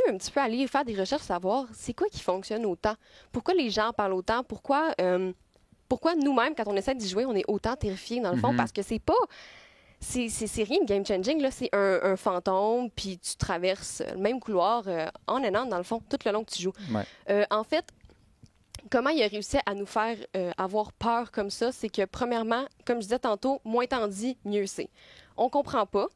un petit peu aller faire des recherches, savoir c'est quoi qui fonctionne autant. Pourquoi les gens parlent autant? Pourquoi nous-mêmes, quand on essaie d'y jouer, on est autant terrifiés dans le fond? Parce que c'est pas... C'est rien de game-changing, là. C'est un fantôme, puis tu traverses le même couloir on and on, dans le fond, tout le long que tu joues. Ouais. En fait, comment il a réussi à nous faire avoir peur comme ça, c'est que, premièrement, comme je disais tantôt, moins t'en dis, mieux c'est. On comprend pas.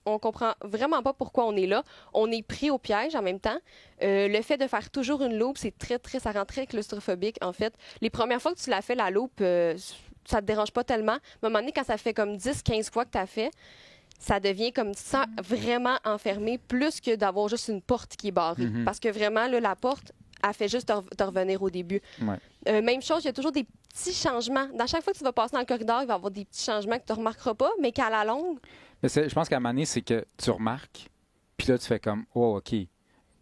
On comprend vraiment pas pourquoi on est là. On est pris au piège en même temps. Le fait de faire toujours une loupe, c'est ça rend très claustrophobique, en fait. Les premières fois que tu l'as fait, la loupe, ça te dérange pas tellement. Mais à un moment donné, quand ça fait comme 10-15 fois que tu as fait, ça devient comme tu te sens vraiment enfermé, plus que d'avoir juste une porte qui est barrée. Parce que vraiment, là, la porte, elle fait juste te revenir au début. Ouais. Même chose, il y a toujours des petits changements. Dans chaque fois que tu vas passer dans le corridor, il va y avoir des petits changements que tu ne remarqueras pas, mais qu'à la longue... Mais je pense qu'à un moment donné, c'est que tu remarques, puis là, tu fais comme « Oh, OK ».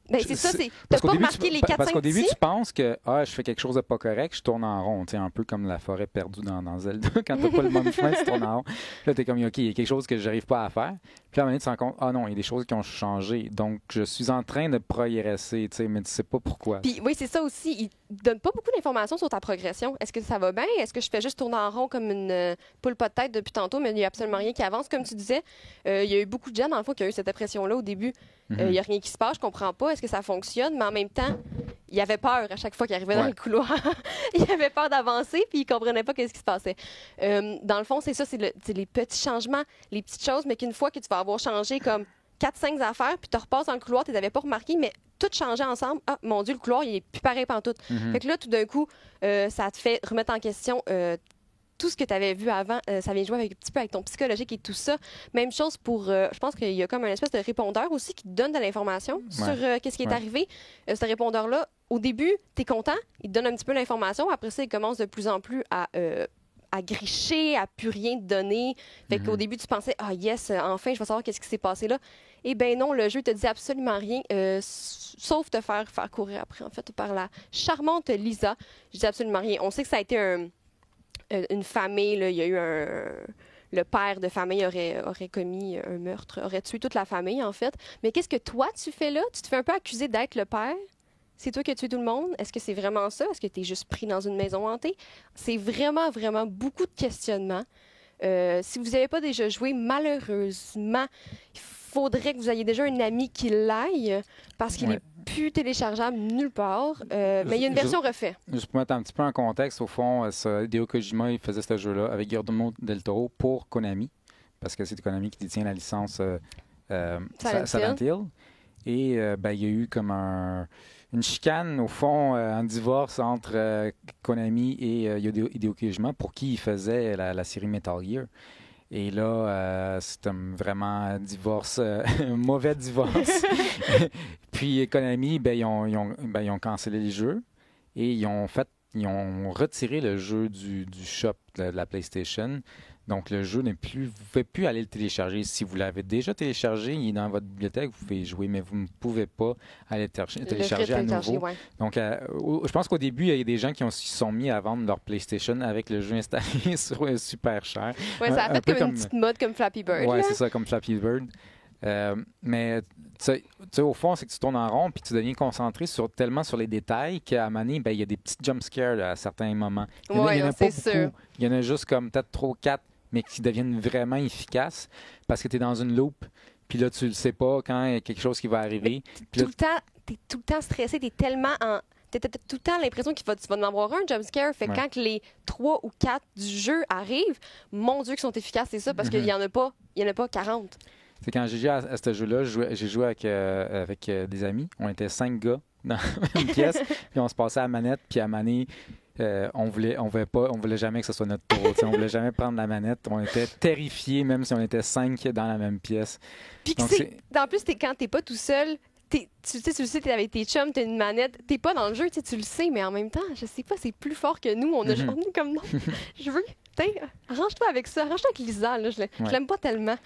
Ben, c'est ça, tu n'as pas remarqué les 4-5 Parce qu'au début, petits. tu penses que je fais quelque chose de pas correct, je tourne en rond, un peu comme la forêt perdue dans Zelda. Quand tu n'as pas le même chemin, tu tournes en rond. Là, tu es comme, OK, il y a quelque chose que je n'arrive pas à faire. Puis à un moment donné, tu te rends compte, non, il y a des choses qui ont changé. Donc, je suis en train de progresser, mais tu sais pas pourquoi. Puis oui, c'est ça aussi. Il ne donne pas beaucoup d'informations sur ta progression. Est-ce que ça va bien? Est-ce que je fais juste tourner en rond comme une poule pas de tête depuis tantôt, mais il n'y a absolument rien qui avance, comme tu disais? Il y a eu beaucoup de gens, dans le fond, qui ont eu cette impression-là au début. Il n'y a rien qui se passe, je comprends pas. Est-ce que ça fonctionne? Mais en même temps, il avait peur à chaque fois qu'il arrivait dans le couloir. Il avait peur d'avancer, puis il comprenait pas qu'est-ce qui se passait. Dans le fond, c'est ça, c'est les petits changements, les petites choses, mais qu'une fois que tu vas avoir changé comme 4-5 affaires, puis tu repasses dans le couloir, tu les avais pas remarqué, mais tout changé ensemble. Ah, mon Dieu, le couloir, il est plus pareil pantoute. Fait que là, tout d'un coup, ça te fait remettre en question tout ce que tu avais vu avant. Ça vient jouer un petit peu avec ton psychologique et tout ça. Même chose pour, je pense qu'il y a comme un espèce de répondeur aussi qui te donne de l'information sur qu'est-ce qui est arrivé. Ce répondeur-là, au début, tu es content, il te donne un petit peu l'information. Après ça, il commence de plus en plus à gricher, à plus rien te donner. Fait qu'au début, tu pensais, yes, enfin, je vais savoir qu'est-ce qui s'est passé là. Eh bien non, le jeu te dit absolument rien, sauf te faire courir après, en fait, par la charmante Lisa. Je dis absolument rien. On sait que ça a été une famille, là, il y a eu le père de famille aurait commis un meurtre, aurait tué toute la famille, en fait. Mais qu'est-ce que toi, tu fais là? Tu te fais un peu accuser d'être le père? C'est toi qui as tué tout le monde? Est-ce que c'est vraiment ça? Est-ce que tu es juste pris dans une maison hantée? C'est vraiment, vraiment beaucoup de questionnements. Si vous n'avez pas déjà joué, malheureusement, il faudrait que vous ayez déjà un ami qui l'aille parce qu'il est plus téléchargeable nulle part, mais il y a une version refaite. Juste pour mettre un petit peu en contexte, au fond, Hideo Kojima, il faisait ce jeu-là avec Guillermo del Toro pour Konami, parce que c'est Konami qui détient la licence Silent Hill. Et il y a eu comme une chicane, au fond, un divorce entre Konami et Hideo Kojima, pour qui il faisait la série Metal Gear. Et là, c'est vraiment un divorce, un mauvais divorce. Puis Konami, ils ont cancellé les jeux et ils ont retiré le jeu du shop de la PlayStation. Donc, le jeu n'est plus... Vous ne pouvez plus aller le télécharger. Si vous l'avez déjà téléchargé, il est dans votre bibliothèque, vous pouvez jouer, mais vous ne pouvez pas aller le télécharger à nouveau. Ouais. Donc, je pense qu'au début, il y a des gens qui se sont mis à vendre leur PlayStation avec le jeu installé super cher. Oui, ça a fait comme une petite mode comme Flappy Bird. Oui, c'est ça, comme Flappy Bird. Mais tu sais, au fond, c'est que tu tournes en rond puis tu deviens concentré tellement sur les détails qu'à un moment donné, il y a des petits jump scares là, à certains moments. Il y en a pas beaucoup. Il y en a juste comme peut-être 3 ou 4, mais qui deviennent vraiment efficaces parce que tu es dans une loupe. Puis là, tu ne sais pas quand il y a quelque chose qui va arriver. Tu es tout le temps stressé. Tu es tellement en... T'as tout le temps l'impression tu vas en avoir un jump scare. Fait que quand les 3 ou 4 du jeu arrivent, mon Dieu, qu'ils sont efficaces, c'est ça, parce qu'il n'y en a pas 40. C'est quand j'ai joué à ce jeu-là, j'ai joué avec des amis. On était 5 gars dans une pièce, puis on se passait à la manette, puis à Mané, on voulait jamais que ce soit notre tour. On voulait jamais prendre la manette. On était terrifiés, même si on était 5 dans la même pièce. Puis en plus, quand t'es pas tout seul, tu le sais, t'es avec tes chums, t'as une manette, t'es pas dans le jeu, tu le sais, mais en même temps, je sais pas, c'est plus fort que nous. On a genre comme non, je veux... Arrange-toi avec ça. Arrange-toi avec Lisa. Là. Je l'aime pas tellement.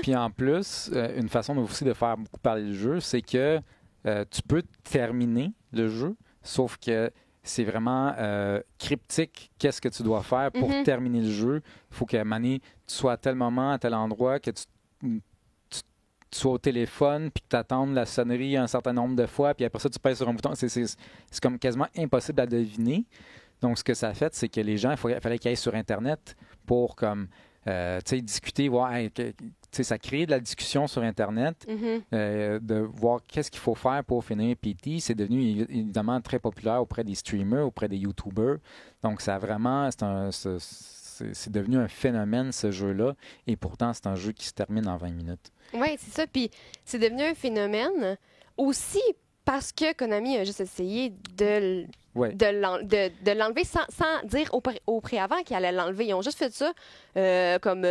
Puis en plus, une façon aussi de faire beaucoup parler le jeu, c'est que tu peux terminer le jeu, sauf que c'est vraiment cryptique. Qu'est-ce que tu dois faire pour terminer le jeu? Il faut qu'à un moment donné, tu sois à tel moment, à tel endroit, que tu sois au téléphone, puis que tu attendes la sonnerie un certain nombre de fois, puis après ça, tu pèses sur un bouton. C'est comme quasiment impossible à deviner. Donc, ce que ça a fait, c'est que les gens, il fallait qu'ils aillent sur Internet pour comme, discuter, voir, ça crée de la discussion sur Internet, de voir qu'est-ce qu'il faut faire pour finir PT. C'est devenu évidemment très populaire auprès des streamers, auprès des YouTubers. Donc, ça a vraiment, c'est devenu un phénomène, ce jeu-là. Et pourtant, c'est un jeu qui se termine en 20 minutes. Oui, c'est ça. Puis, c'est devenu un phénomène aussi parce que Konami a juste essayé de l'enlever sans dire au préavant qu'il allait l'enlever. Ils ont juste fait ça comme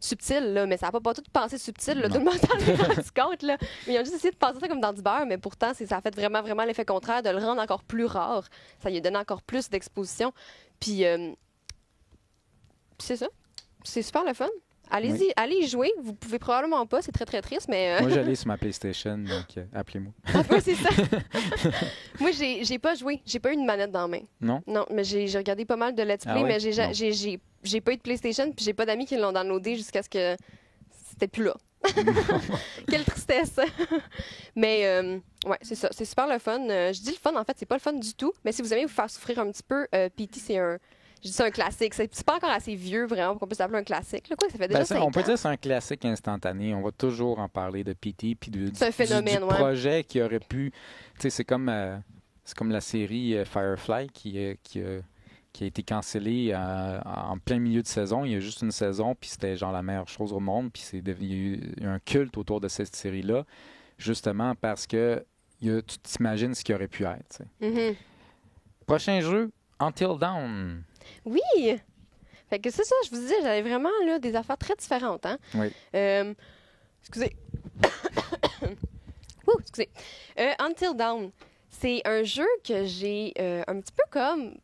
subtil, là, mais ça n'a pas tout pensé subtil. Là, tout le monde s'en est rendu compte. Là. Mais ils ont juste essayé de passer ça comme dans du beurre, mais pourtant, ça a fait vraiment, vraiment l'effet contraire de le rendre encore plus rare. Ça lui a donné encore plus d'exposition. Puis, c'est ça. C'est super le fun. Allez-y, allez y jouer. Vous pouvez probablement pas, c'est très très triste, mais... Moi, j'allais sur ma PlayStation, donc appelez-moi. Oui, c'est ça. Moi, j'ai pas joué. J'ai pas eu une manette dans la main. Non? Non, mais j'ai regardé pas mal de let's play, mais j'ai pas eu de PlayStation, puis j'ai pas d'amis qui l'ont downloadé jusqu'à ce que c'était plus là. Quelle tristesse! Mais ouais, c'est ça. C'est super le fun. Je dis le fun, en fait, c'est pas le fun du tout, mais si vous aimez vous faire souffrir un petit peu, PT, c'est un... Je dis ça un classique. C'est pas encore assez vieux, vraiment, pour qu'on puisse l'appeler un classique. Là, quoi, ça fait déjà 5 ans. On peut dire que c'est un classique instantané. On va toujours en parler de PT puis du projet qui aurait pu... Tu sais, c'est comme la série Firefly qui a été cancellée en plein milieu de saison. Il y a juste une saison, puis c'était genre la meilleure chose au monde. Puis il y a eu un culte autour de cette série-là, justement parce que tu t'imagines ce qu'il aurait pu être. Prochain jeu, Until Dawn. Oui! Fait que c'est ça, je vous disais, j'avais vraiment là, des affaires très différentes. Hein? Oui. Excusez. Excusez. Until Dawn, c'est un jeu que j'ai un petit peu comme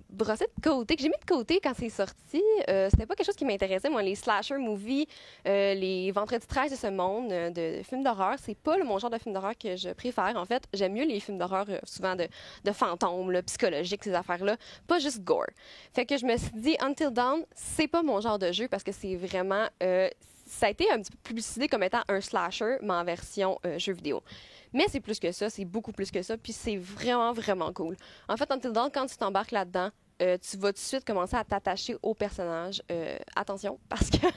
brossé de côté, que j'ai mis de côté quand c'est sorti. C'était pas quelque chose qui m'intéressait, moi, les slasher movies, les vendredis 13 de ce monde, de films d'horreur. C'est pas mon genre de film d'horreur que je préfère. En fait, j'aime mieux les films d'horreur souvent de fantômes, là, psychologiques, ces affaires-là. Pas juste gore. Fait que je me suis dit, Until Dawn, c'est pas mon genre de jeu parce que c'est vraiment... ça a été un petit peu publicité comme étant un slasher, mais en version jeu vidéo. Mais c'est plus que ça, c'est beaucoup plus que ça, puis c'est vraiment, vraiment cool. En fait, Until Dawn, quand tu t'embarques là-dedans, tu vas tout de suite commencer à t'attacher au personnage. Attention, parce que,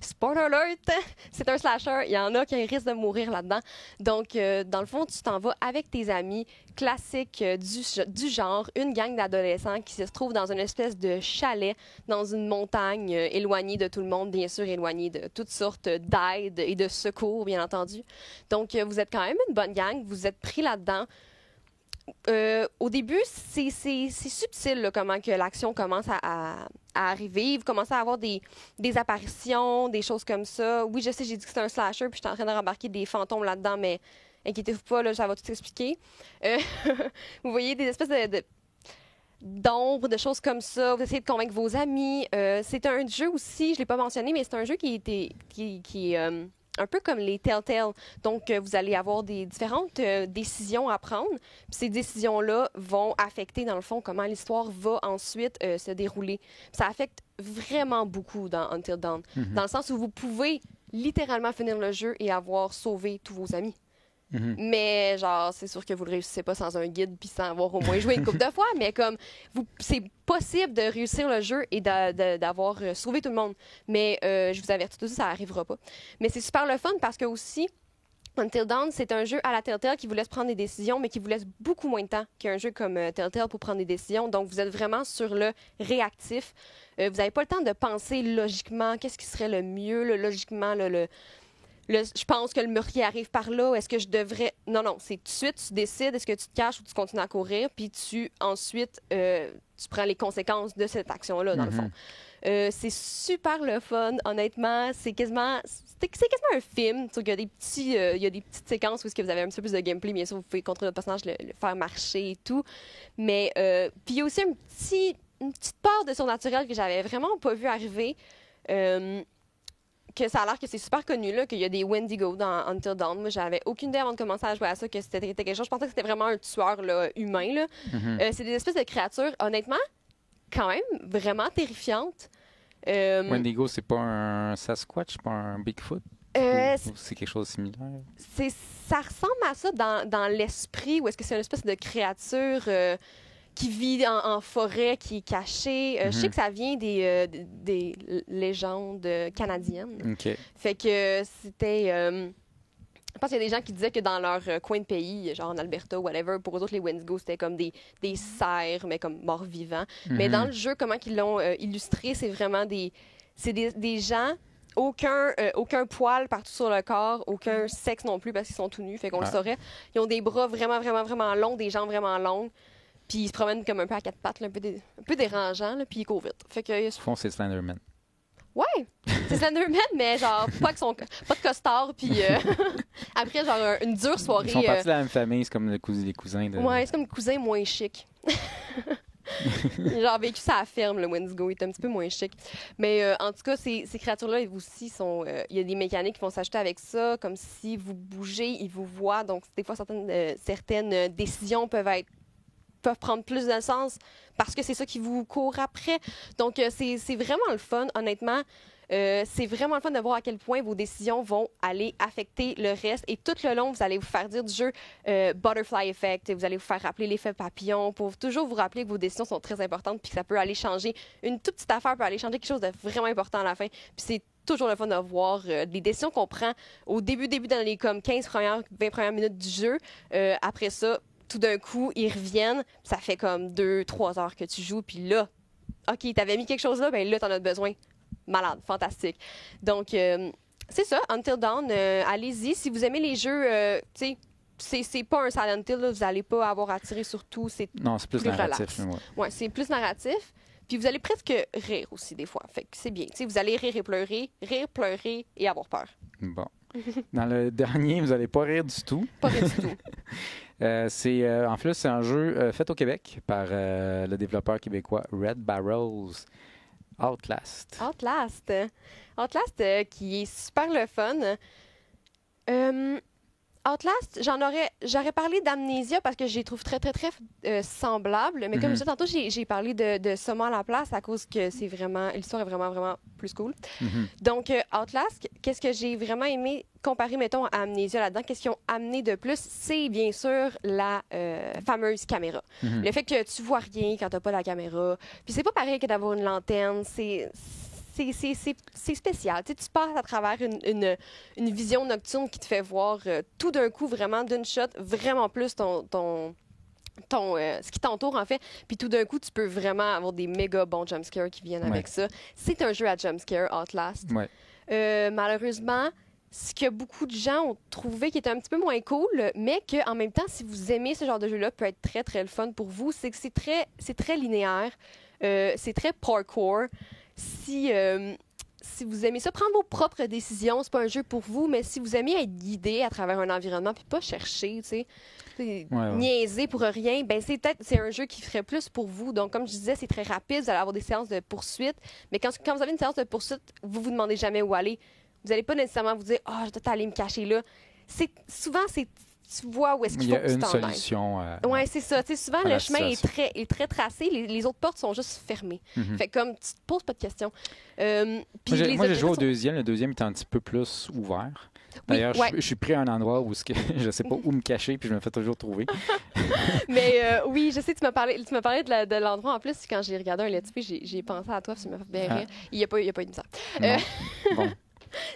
spoiler alert, c'est un slasher. Il y en a qui risquent de mourir là-dedans. Donc, dans le fond, tu t'en vas avec tes amis, classique du genre, une gang d'adolescents qui se trouvent dans une espèce de chalet, dans une montagne, éloignée de tout le monde, bien sûr, éloignée de toutes sortes d'aides et de secours, bien entendu. Donc, vous êtes quand même une bonne gang. Vous êtes pris là-dedans. Au début, c'est subtil là, comment que l'action commence à arriver. Vous commencez à avoir des apparitions, des choses comme ça. Oui, je sais, j'ai dit que c'est un slasher, puis je suis en train de rembarquer des fantômes là-dedans, mais inquiétez-vous pas, là, ça va tout expliquer. Vous voyez des espèces d'ombres, de choses comme ça. Vous essayez de convaincre vos amis. C'est un jeu aussi, je ne l'ai pas mentionné, mais c'est un jeu qui est un peu comme les Telltale. Donc, vous allez avoir des différentes décisions à prendre. Puis ces décisions-là vont affecter, dans le fond, comment l'histoire va ensuite se dérouler. Puis ça affecte vraiment beaucoup dans Until Dawn, dans le sens où vous pouvez littéralement finir le jeu et avoir sauvé tous vos amis. Mais genre, c'est sûr que vous ne le réussissez pas sans un guide puis sans avoir au moins joué une couple de fois, mais comme c'est possible de réussir le jeu et d'avoir sauvé tout le monde. Mais je vous avertis tout ça n'arrivera pas. Mais c'est super le fun parce que aussi, Until Dawn, c'est un jeu à la Telltale qui vous laisse prendre des décisions, mais qui vous laisse beaucoup moins de temps qu'un jeu comme Telltale pour prendre des décisions. Donc, vous êtes vraiment sur le réactif. Vous n'avez pas le temps de penser logiquement qu'est-ce qui serait le mieux, logiquement, je pense que le meurtrier arrive par là. Est-ce que je devrais... Non, c'est tout de suite, tu décides, est-ce que tu te caches ou tu continues à courir, puis ensuite, tu prends les conséquences de cette action-là, dans le fond. C'est super le fun, honnêtement. C'est quasiment un film. Il y a des petites séquences où vous avez un petit peu plus de gameplay. Bien sûr, vous pouvez contrôler votre personnage, le faire marcher et tout. Mais puis il y a aussi une petite part de surnaturel que j'avais vraiment pas vu arriver. Que ça a l'air que c'est super connu, là, qu'il y a des Wendigo dans Until Dawn. Moi, j'avais aucune idée avant de commencer à jouer à ça que c'était quelque chose. Je pensais que c'était vraiment un tueur là, humain. Là. C'est des espèces de créatures, honnêtement, quand même, vraiment terrifiantes. Wendigo, c'est pas un Sasquatch, pas un Bigfoot? Ou c'est quelque chose de similaire? Ça ressemble à ça dans l'esprit, ou est-ce que c'est une espèce de créature... qui vit en forêt, qui est cachée. Je sais que ça vient des légendes canadiennes. Okay. Fait que c'était... je pense qu'il y a des gens qui disaient que dans leur coin de pays, genre en Alberta, whatever, pour eux autres, les Wendigo, c'était comme des cerfs, mais comme morts-vivants. Mais dans le jeu, comment ils l'ont illustré, c'est vraiment des gens... Aucun poil partout sur le corps, aucun sexe non plus, parce qu'ils sont tout nus, fait qu'on le saurait. Ils ont des bras vraiment, vraiment, vraiment longs, des jambes vraiment longues. Puis ils se promènent comme un peu à quatre pattes, là, un peu dérangeant, là, puis ils courent vite. Fait que, au fond, c'est Slenderman. Ouais, c'est Slenderman, mais genre pas de costard, puis après, genre une dure soirée. Ils sont partis de la même famille, c'est comme les cousins. Ouais, c'est comme le cousin moins chic. Genre vécu ça à la ferme, le Wendigo, il est un petit peu moins chic. Mais en tout cas, ces créatures-là aussi sont... Il y a des mécaniques qui vont s'ajouter avec ça, comme si vous bougez, ils vous voient. Donc, des fois, certaines décisions peuvent prendre plus de sens parce que c'est ça qui vous court après. Donc, c'est vraiment le fun, honnêtement. C'est vraiment le fun de voir à quel point vos décisions vont aller affecter le reste. Et tout le long, vous allez vous faire dire du jeu Butterfly Effect. Vous allez vous faire rappeler l'effet papillon pour toujours vous rappeler que vos décisions sont très importantes puis que ça peut aller changer. Une toute petite affaire peut aller changer quelque chose de vraiment important à la fin. Puis c'est toujours le fun de voir les décisions qu'on prend au début dans les comme 15 premières, 20 premières minutes du jeu. Après ça, tout d'un coup, ils reviennent. Ça fait comme 2-3 heures que tu joues. Puis là, OK, t'avais mis quelque chose là, bien là, t'en as besoin. Malade, fantastique. Donc, c'est ça, Until Dawn. Allez-y. Si vous aimez les jeux, tu sais, c'est pas un Silent Hill, là, vous n'allez pas avoir à tirer sur tout. Non, c'est plus narratif. Ouais, c'est plus narratif. Puis vous allez presque rire aussi des fois. Fait que c'est bien. Tu sais, vous allez rire, pleurer et avoir peur. Bon. Dans le dernier, vous n'allez pas rire du tout. Pas rire du tout. En plus, c'est un jeu fait au Québec par le développeur québécois Red Barrels. Outlast, qui est super le fun. Outlast, j'aurais parlé d'Amnesia parce que je les trouve très, très, très semblables. Mais comme je disais tantôt, j'ai parlé de Soma à la place à cause que l'histoire est vraiment, vraiment plus cool. Donc, Outlast, qu'est-ce que j'ai vraiment aimé comparer, mettons, à Amnesia là-dedans? Qu'est-ce qu'ils ont amené de plus? C'est bien sûr la fameuse caméra. Le fait que tu vois rien quand t'as pas la caméra. Puis c'est pas pareil que d'avoir une lanterne. C'est spécial. Tu sais, tu passes à travers une vision nocturne qui te fait voir tout d'un coup, vraiment d'une shot, vraiment plus ce qui t'entoure, en fait. Puis tout d'un coup, tu peux vraiment avoir des méga bons jumpscares qui viennent avec ça. C'est un jeu à jumpscare, Outlast. Malheureusement, ce que beaucoup de gens ont trouvé qui était un petit peu moins cool, mais qu'en même temps, si vous aimez ce genre de jeu-là, peut être très, très le fun pour vous, c'est que c'est très linéaire, c'est très parkour. Si vous aimez ça, prendre vos propres décisions, c'est pas un jeu pour vous, mais si vous aimez être guidé à travers un environnement puis pas chercher, tu sais, niaiser pour rien, ben c'est un jeu qui ferait plus pour vous. Donc, comme je disais, c'est très rapide, vous allez avoir des séances de poursuite, mais quand vous avez une séance de poursuite, vous vous demandez jamais où aller. Vous n'allez pas nécessairement vous dire « Ah, je dois aller me cacher là ». Souvent, tu vois où est-ce qu'il faut que tu t'en ailles. Il y a une solution. Oui, c'est ça. Tu sais, souvent, le chemin est très tracé. Les autres portes sont juste fermées. Fait que comme tu te poses pas de questions. Moi, j'ai joué au deuxième. Le deuxième est un petit peu plus ouvert. D'ailleurs, je suis pris à un endroit où je ne sais pas où me cacher, puis je me fais toujours trouver. Mais oui, je sais, tu m'as parlé de l'endroit. En plus, quand j'ai regardé un let's play, j'ai pensé à toi, puis ça m'a fait bien rire. Il n'y a pas eu de misère. Bon.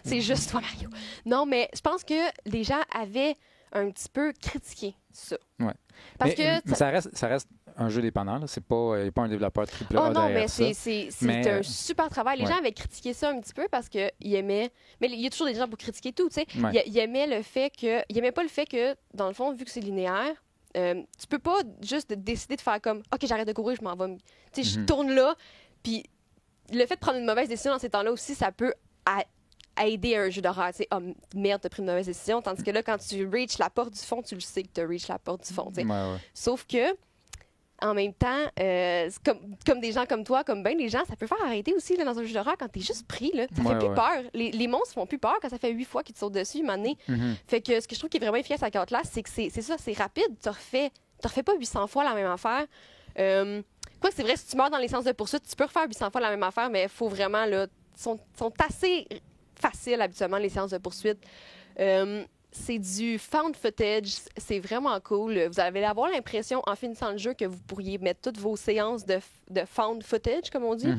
C'est juste toi, Mario. Non, mais je pense que les gens avaient un petit peu critiqué ça. Ouais. Parce mais que ça reste un jeu dépendant. C'est pas, il n'y a pas un développeur triple A non, mais derrière ça. c'est un super travail. Les gens avaient critiqué ça un petit peu parce qu'ils aimaient... Mais il y a toujours des gens pour critiquer tout, tu sais. Ils aimaient le fait que... Ils n'aimaient pas le fait que, dans le fond, vu que c'est linéaire, tu peux pas juste décider de faire comme « OK, j'arrête de courir, je m'en vais... » Tu sais, je tourne là, puis le fait de prendre une mauvaise décision dans ces temps-là aussi, ça peut aider un jeu d'horreur. Tu sais, oh merde, t'as pris une mauvaise décision. Tandis que là, quand tu reaches la porte du fond, tu le sais que t'as reach la porte du fond. Tu sais. Sauf que, en même temps, comme des gens comme toi, comme ben des gens, ça peut faire arrêter aussi là, dans un jeu d'horreur quand t'es juste pris. Là. Ça fait plus peur. Les monstres font plus peur quand ça fait 8 fois qu'ils te sautent dessus, une année. Fait que ce que je trouve qui est vraiment efficace à Outlast, c'est que c'est ça, c'est rapide. Tu refais pas 800 fois la même affaire. Quoi que c'est vrai, si tu meurs dans les sens de poursuite, tu peux refaire 800 fois la même affaire, mais il faut vraiment, là, sont assez facile habituellement les séances de poursuite. C'est du found footage, c'est vraiment cool. Vous allez avoir l'impression en finissant le jeu que vous pourriez mettre toutes vos séances de found footage, comme on dit,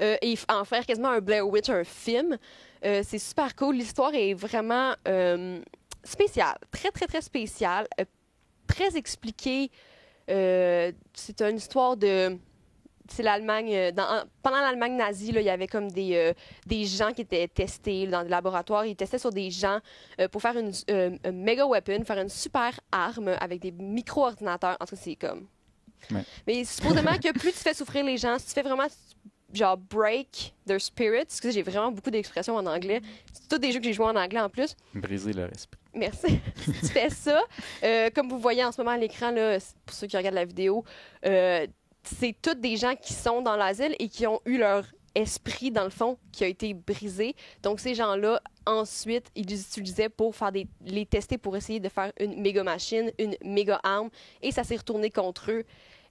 et en faire quasiment un Blair Witch, un film. C'est super cool. L'histoire est vraiment spéciale, très, très, très spéciale, très expliquée. C'est une histoire de... C'est l'Allemagne. Pendant l'Allemagne nazie, là, il y avait comme des gens qui étaient testés là, dans des laboratoires. Ils testaient sur des gens pour faire une méga weapon, faire une super arme avec des micro-ordinateurs. En tout cas, c'est comme... Mais supposément que plus tu fais souffrir les gens, si tu fais vraiment genre break their spirit, excusez, j'ai vraiment beaucoup d'expressions en anglais. C'est tous des jeux que j'ai joués en anglais en plus. Briser leur esprit. Merci. Si tu fais ça, comme vous voyez en ce moment à l'écran, là, pour ceux qui regardent la vidéo, c'est tous des gens qui sont dans l'asile et qui ont eu leur esprit, dans le fond, qui a été brisé. Donc, ces gens-là, ensuite, ils les utilisaient pour les tester pour essayer de faire une méga machine, une méga arme. Et ça s'est retourné contre eux.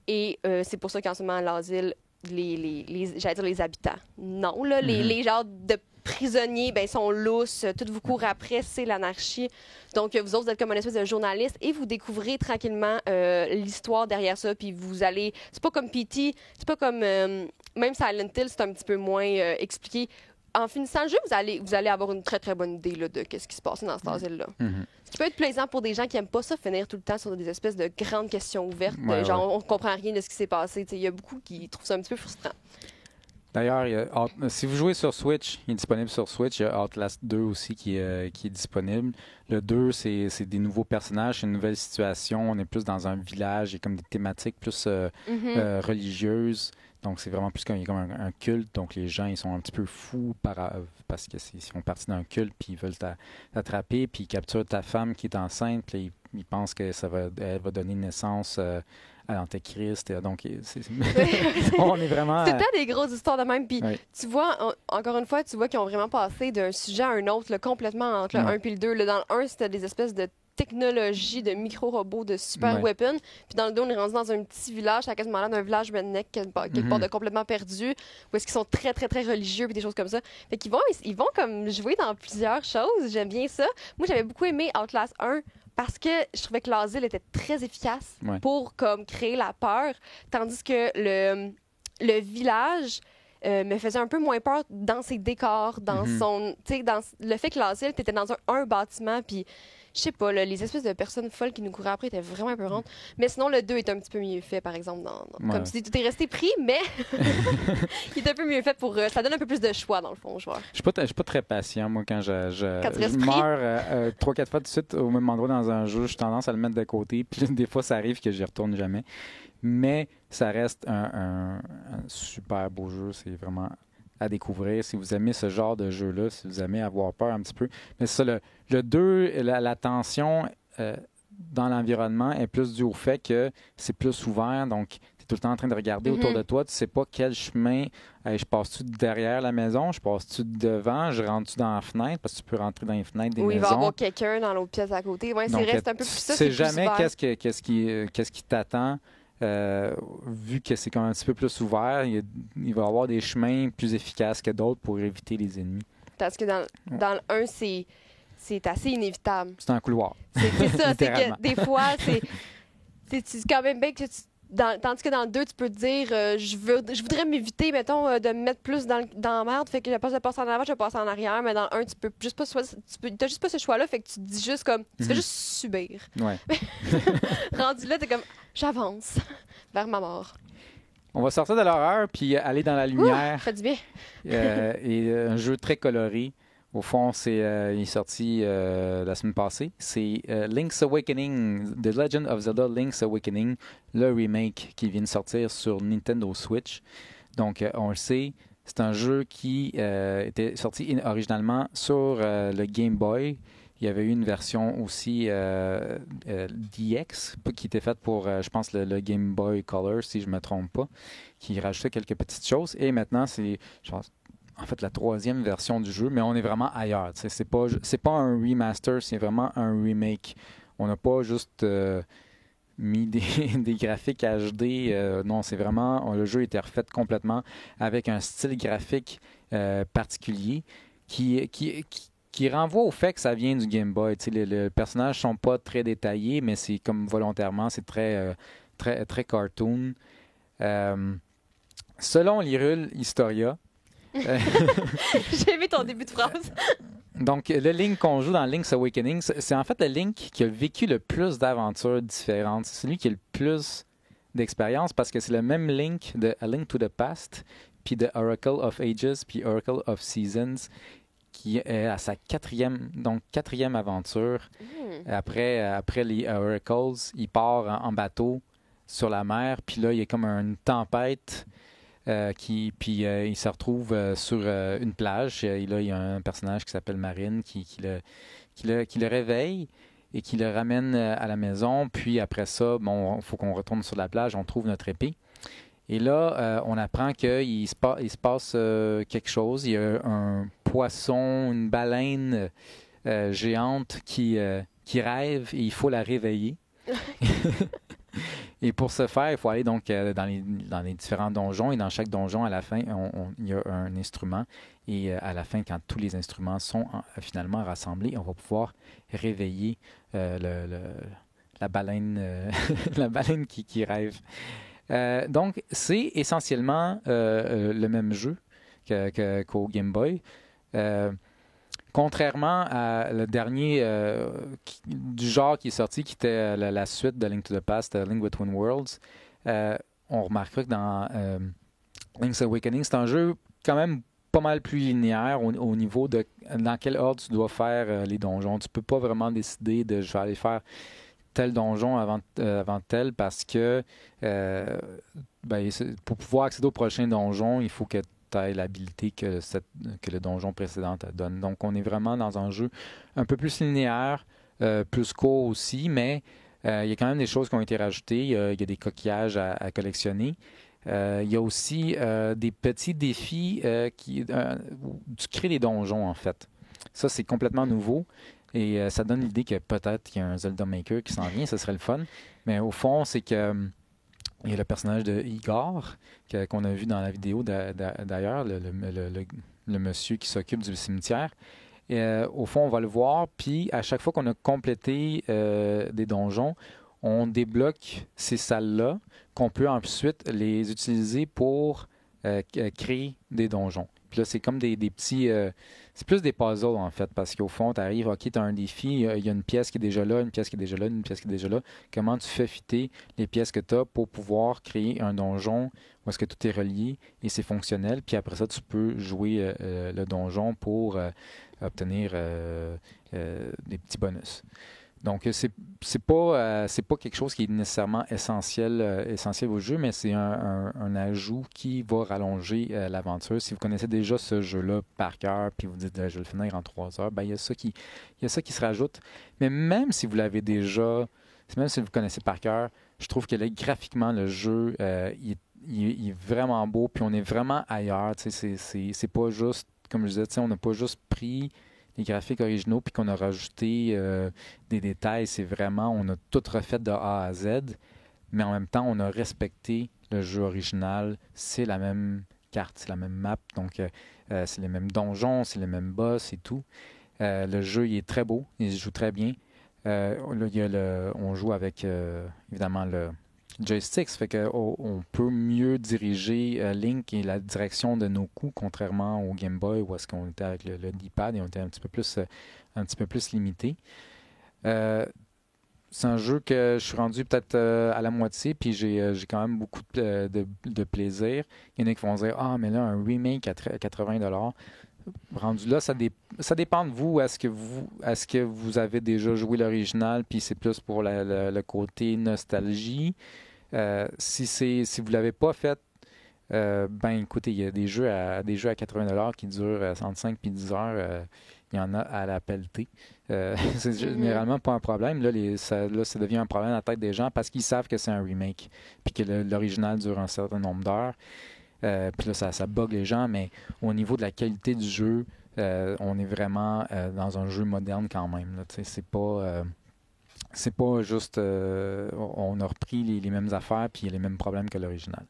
Et c'est pour ça qu'en ce moment, à l'asile, j'allais dire les habitants. Non, là, les genres de prisonniers, ben, sont lousses, tout vous court après, c'est l'anarchie. Donc, vous autres, vous êtes comme une espèce de journaliste et vous découvrez tranquillement l'histoire derrière ça, puis vous allez... C'est pas comme P.T., c'est pas comme... même Silent Hill, c'est un petit peu moins expliqué. En finissant le jeu, vous allez avoir une très, très bonne idée là, de ce qui se passe dans cet asile-là. Ce qui peut être plaisant pour des gens qui n'aiment pas ça, finir tout le temps sur des espèces de grandes questions ouvertes, genre on ne comprend rien de ce qui s'est passé. Il y a beaucoup qui trouvent ça un petit peu frustrant. D'ailleurs, si vous jouez sur Switch, il est disponible sur Switch. Il y a Outlast 2 aussi qui est disponible. Le 2, c'est des nouveaux personnages, c'est une nouvelle situation. On est plus dans un village, il y a comme des thématiques plus religieuses. Donc, c'est vraiment plus comme un culte. Donc, les gens, ils sont un petit peu fous parce qu'ils font partie d'un culte, puis ils veulent t'attraper, puis ils capturent ta femme qui est enceinte, puis ils pensent que elle va donner naissance à l'Antéchrist. Donc, on est vraiment... C'est peut-être des grosses histoires de même. Puis, tu vois, encore une fois, tu vois qu'ils ont vraiment passé d'un sujet à un autre, là, complètement entre le 1 et le 2. Là, dans le 1, c'était des espèces de technologie de micro-robots, de super weapons. Puis dans le dos, on est rendu dans un petit village, ça a quasiment l'air d'un village redneck, quelque part de complètement perdu, où est-ce qu'ils sont très, très, très religieux, puis des choses comme ça. Fait qu'ils vont comme jouer dans plusieurs choses. J'aime bien ça. Moi, j'avais beaucoup aimé Outlast 1 parce que je trouvais que l'asile était très efficace pour comme créer la peur, tandis que le village me faisait un peu moins peur dans ses décors, dans son, tu sais, dans le fait que l'asile, t'étais dans un bâtiment, puis je sais pas, là, les espèces de personnes folles qui nous couraient après étaient vraiment épeurantes. Mais sinon, le 2 est un petit peu mieux fait, par exemple. Comme si tu t'es resté pris, mais il est un peu mieux fait pour... ça donne un peu plus de choix, dans le fond, au joueur. Je suis pas très patient, moi, quand je pris? meurs 3-4 fois de suite au même endroit dans un jeu. J'ai tendance à le mettre de côté. Puis des fois, ça arrive que j'y retourne jamais. Mais ça reste un super beau jeu. C'est vraiment à découvrir. Si vous aimez ce genre de jeu-là, si vous aimez avoir peur un petit peu. Mais c'est ça, le 2, la tension dans l'environnement est plus due au fait que c'est plus ouvert. Donc, tu es tout le temps en train de regarder autour de toi. Tu sais pas quel chemin. Je passe-tu derrière la maison? Je passe-tu devant? Je rentre-tu dans la fenêtre? Parce que tu peux rentrer dans les fenêtres des maisons. Il va y avoir quelqu'un dans l'autre pièce à côté. Ouais, donc, c'est un peu plus ça. Tu sais jamais qu'est-ce qui t'attend. Vu que c'est quand même un petit peu plus ouvert, il va y avoir des chemins plus efficaces que d'autres pour éviter les ennemis. Parce que dans le 1, c'est assez inévitable. C'est un couloir. C'est ça, c'est que des fois, c'est quand même bien que tandis que dans le 2, tu peux te dire je voudrais m'éviter, mettons, de me mettre plus dans la merde, fait que je passe de passer en avant, je vais passer en arrière, mais dans le 1, tu peux juste pas t'as juste pas ce choix-là, fait que tu te dis juste comme tu fais juste subir. Ouais. Rendu là, t'es comme j'avance vers ma mort. On va sortir de l'horreur puis aller dans la lumière. Ouh, fait du bien. Et un jeu très coloré. Au fond, il est sorti la semaine passée. C'est Link's Awakening, The Legend of Zelda Link's Awakening, le remake qui vient de sortir sur Nintendo Switch. Donc, on le sait, c'est un jeu qui était sorti originalement sur le Game Boy. Il y avait eu une version aussi DX qui était faite pour, je pense, le Game Boy Color, si je ne me trompe pas, qui rajoutait quelques petites choses. Et maintenant, c'est, je pense, en fait, la 3e version du jeu, mais on est vraiment ailleurs. C'est pas un remaster, c'est vraiment un remake. On n'a pas juste mis des graphiques HD. Non, c'est vraiment... le jeu a été refait complètement avec un style graphique particulier qui renvoie au fait que ça vient du Game Boy. Les personnages ne sont pas très détaillés, mais c'est comme volontairement, c'est très, très, très cartoon. Selon l'Hyrule Historia, j'ai aimé ton début de phrase. Donc, le Link qu'on joue dans Link's Awakening, c'est en fait le Link qui a vécu le plus d'aventures différentes. C'est celui qui a le plus d'expérience parce que c'est le même Link de A Link to the Past, puis de Oracle of Ages, puis Oracle of Seasons, qui est à sa quatrième aventure. Après les Oracles, il part en bateau sur la mer, puis là, il y a comme une tempête. Puis il se retrouve sur une plage. Et là, il y a un personnage qui s'appelle Marine qui le réveille et qui le ramène à la maison. Puis après ça, il faut qu'on retourne sur la plage, on trouve notre épée. Et là, on apprend qu'il se passe quelque chose. Il y a un poisson, une baleine géante qui rêve et il faut la réveiller. Et pour ce faire, il faut aller donc dans les différents donjons. Et dans chaque donjon, à la fin, il y a un instrument. Et à la fin, quand tous les instruments sont finalement rassemblés, on va pouvoir réveiller la baleine, la baleine qui rêve. Donc, c'est essentiellement le même jeu qu'au Game Boy. Contrairement à le dernier du genre qui est sorti, qui était la suite de Link to the Past, Link Between Worlds, on remarquera que dans Link's Awakening, c'est un jeu quand même pas mal plus linéaire au niveau de dans quel ordre tu dois faire les donjons. Tu peux pas vraiment décider de je vais aller faire tel donjon avant tel parce que pour pouvoir accéder au prochain donjon, il faut que tu aies l'habilité que le donjon précédent te donne. Donc, on est vraiment dans un jeu un peu plus linéaire, plus court aussi, mais il y a quand même des choses qui ont été rajoutées. Il y a des coquillages à collectionner. Il y a aussi des petits défis tu crées des donjons, en fait. Ça, c'est complètement nouveau. Et ça donne l'idée que peut-être qu'il y a un Zelda Maker qui s'en vient, ce serait le fun. Mais au fond, c'est que il y a le personnage de Igor qu'on a vu dans la vidéo d'ailleurs, le monsieur qui s'occupe du cimetière. Et, au fond, on va le voir, puis à chaque fois qu'on a complété des donjons, on débloque ces salles-là qu'on peut ensuite les utiliser pour créer des donjons. Puis là, c'est comme des petits... c'est plus des puzzles, en fait, parce qu'au fond, tu arrives, OK, tu as un défi, il y a une pièce qui est déjà là, une pièce qui est déjà là, une pièce qui est déjà là. Comment tu fais fitter les pièces que tu as pour pouvoir créer un donjon où est-ce que tout est relié et c'est fonctionnel. Puis après ça, tu peux jouer le donjon pour obtenir des petits bonus. Donc, c'est pas quelque chose qui est nécessairement essentiel au jeu, mais c'est un ajout qui va rallonger l'aventure. Si vous connaissez déjà ce jeu-là par cœur, puis vous dites je vais le finir en 3 heures, ben, il y a ça qui se rajoute. Mais même si vous l'avez déjà, même si vous le connaissez par cœur, je trouve que là, graphiquement, le jeu, il est vraiment beau, puis on est vraiment ailleurs. C'est pas juste, comme je disais, on n'a pas juste pris les graphiques originaux puis qu'on a rajouté des détails. C'est vraiment, on a tout refait de A à Z, mais en même temps, on a respecté le jeu original. C'est la même carte, c'est la même map, donc c'est les mêmes donjons, c'est les mêmes boss et tout. Le jeu, il est très beau, il se joue très bien. Là, on joue avec, évidemment, le joystick, ça fait qu'on peut mieux diriger Link et la direction de nos coups, contrairement au Game Boy où est-ce qu'on était avec le D-pad et on était un petit peu plus limité. C'est un jeu que je suis rendu peut-être à la moitié, puis j'ai quand même beaucoup de plaisir. Il y en a qui vont dire ah, mais là, un remake à 80$. Rendu là, ça dépend de vous. Est-ce que vous avez déjà joué l'original, puis c'est plus pour le côté nostalgie? Si vous ne l'avez pas fait, ben écoutez, il y a des jeux à 80$ qui durent entre 5 et 10 heures. Il y en a à la pelletée. C'est généralement pas un problème. Là, ça devient un problème à la tête des gens parce qu'ils savent que c'est un remake puis que l'original dure un certain nombre d'heures. Puis là, ça bug les gens, mais au niveau de la qualité du jeu, on est vraiment dans un jeu moderne quand même. Là, c'est pas juste on a repris les mêmes affaires puis il y a les mêmes problèmes que l'original.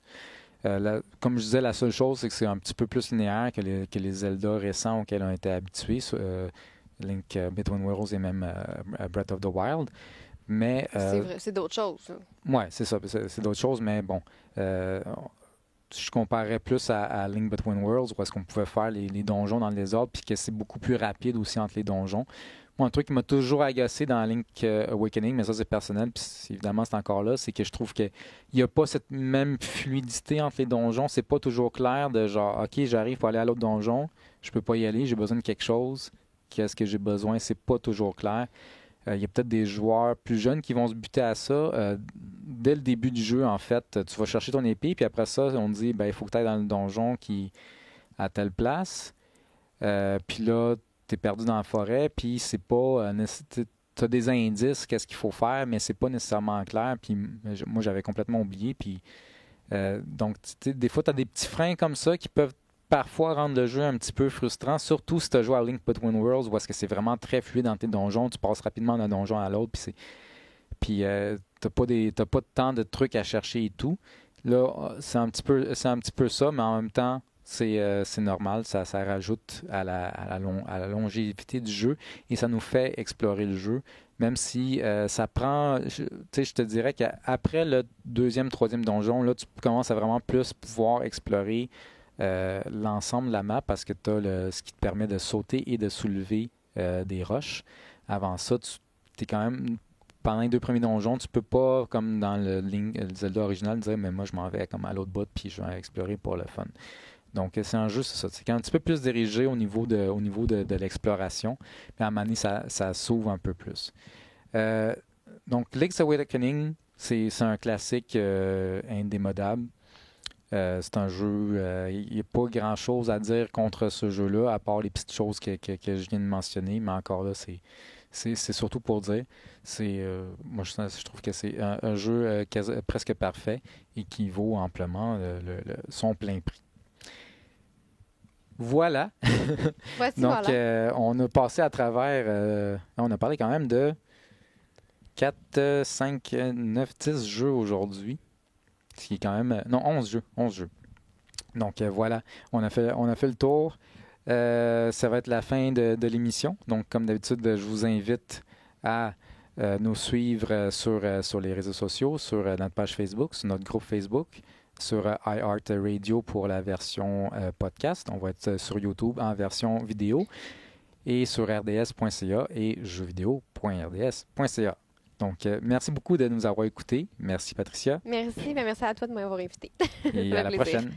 Comme je disais, la seule chose, c'est que c'est un petit peu plus linéaire que les Zelda récents auxquels on était habitués, Link Between Worlds et même Breath of the Wild. Mais c'est vrai, c'est d'autres choses. ouais, c'est ça, c'est d'autres choses, mais bon, je comparais plus à Link Between Worlds où est-ce qu'on pouvait faire les donjons dans le désordre puis que c'est beaucoup plus rapide aussi entre les donjons. Moi, un truc qui m'a toujours agacé dans Link Awakening, mais ça c'est personnel, puis évidemment c'est encore là, c'est que je trouve qu'il n'y a pas cette même fluidité entre les donjons. C'est pas toujours clair de genre, ok, j'arrive pour aller à l'autre donjon, je peux pas y aller, j'ai besoin de quelque chose. Qu'est-ce que j'ai besoin? C'est pas toujours clair. Il y a peut-être des joueurs plus jeunes qui vont se buter à ça. Dès le début du jeu, en fait, tu vas chercher ton épée, puis après ça, on te dit, ben, il faut que tu ailles dans le donjon qui à telle place. Puis là, tu es perdu dans la forêt, puis c'est pas... tu as des indices, qu'est-ce qu'il faut faire, mais c'est pas nécessairement clair. Puis moi, j'avais complètement oublié. Puis, donc, des fois, tu as des petits freins comme ça qui peuvent parfois rendre le jeu un petit peu frustrant, surtout si tu as joué à Link Between Worlds, où est-ce que c'est vraiment très fluide dans tes donjons, tu passes rapidement d'un donjon à l'autre, puis t'as pas de temps de trucs à chercher et tout. Là, c'est un petit peu ça, mais en même temps, c'est normal, ça rajoute à la longévité du jeu et ça nous fait explorer le jeu, même si ça prend, je te dirais qu'après le deuxième, troisième donjon, là, tu commences à vraiment plus pouvoir explorer l'ensemble de la map parce que tu as ce qui te permet de sauter et de soulever des roches. Avant ça, tu es quand même pendant les 2 premiers donjons, tu peux pas, comme dans le Zelda original, dire mais moi je m'en vais comme à l'autre bout puis je vais explorer pour le fun. Donc c'est un jeu, c'est ça. C'est un petit peu plus dirigé au niveau de l'exploration. Mais à un moment donné, ça s'ouvre un peu plus. Donc Link's Awakening, c'est un classique indémodable. C'est un jeu, il n'y a pas grand-chose à dire contre ce jeu-là, à part les petites choses que je viens de mentionner, mais encore là, c'est surtout pour dire. Moi, je trouve que c'est un jeu presque parfait et qui vaut amplement son plein prix. voilà. Voici, Donc, voilà. on a passé à travers, on a parlé quand même de 4, 5, 9, 10 jeux aujourd'hui. Ce qui est quand même, non, 11 jeux. 11 jeux. Donc, voilà, on a fait le tour. Ça va être la fin de l'émission. Donc, comme d'habitude, je vous invite à nous suivre sur les réseaux sociaux, sur notre page Facebook, sur notre groupe Facebook, sur iHeartRadio pour la version podcast. On va être sur YouTube en version vidéo et sur rds.ca et jeuxvideo.rds.ca. Donc, merci beaucoup de nous avoir écoutés. Merci, Patricia. Merci. Ben, merci à toi de m'avoir invité. Et Ça à fait la plaisir. prochaine.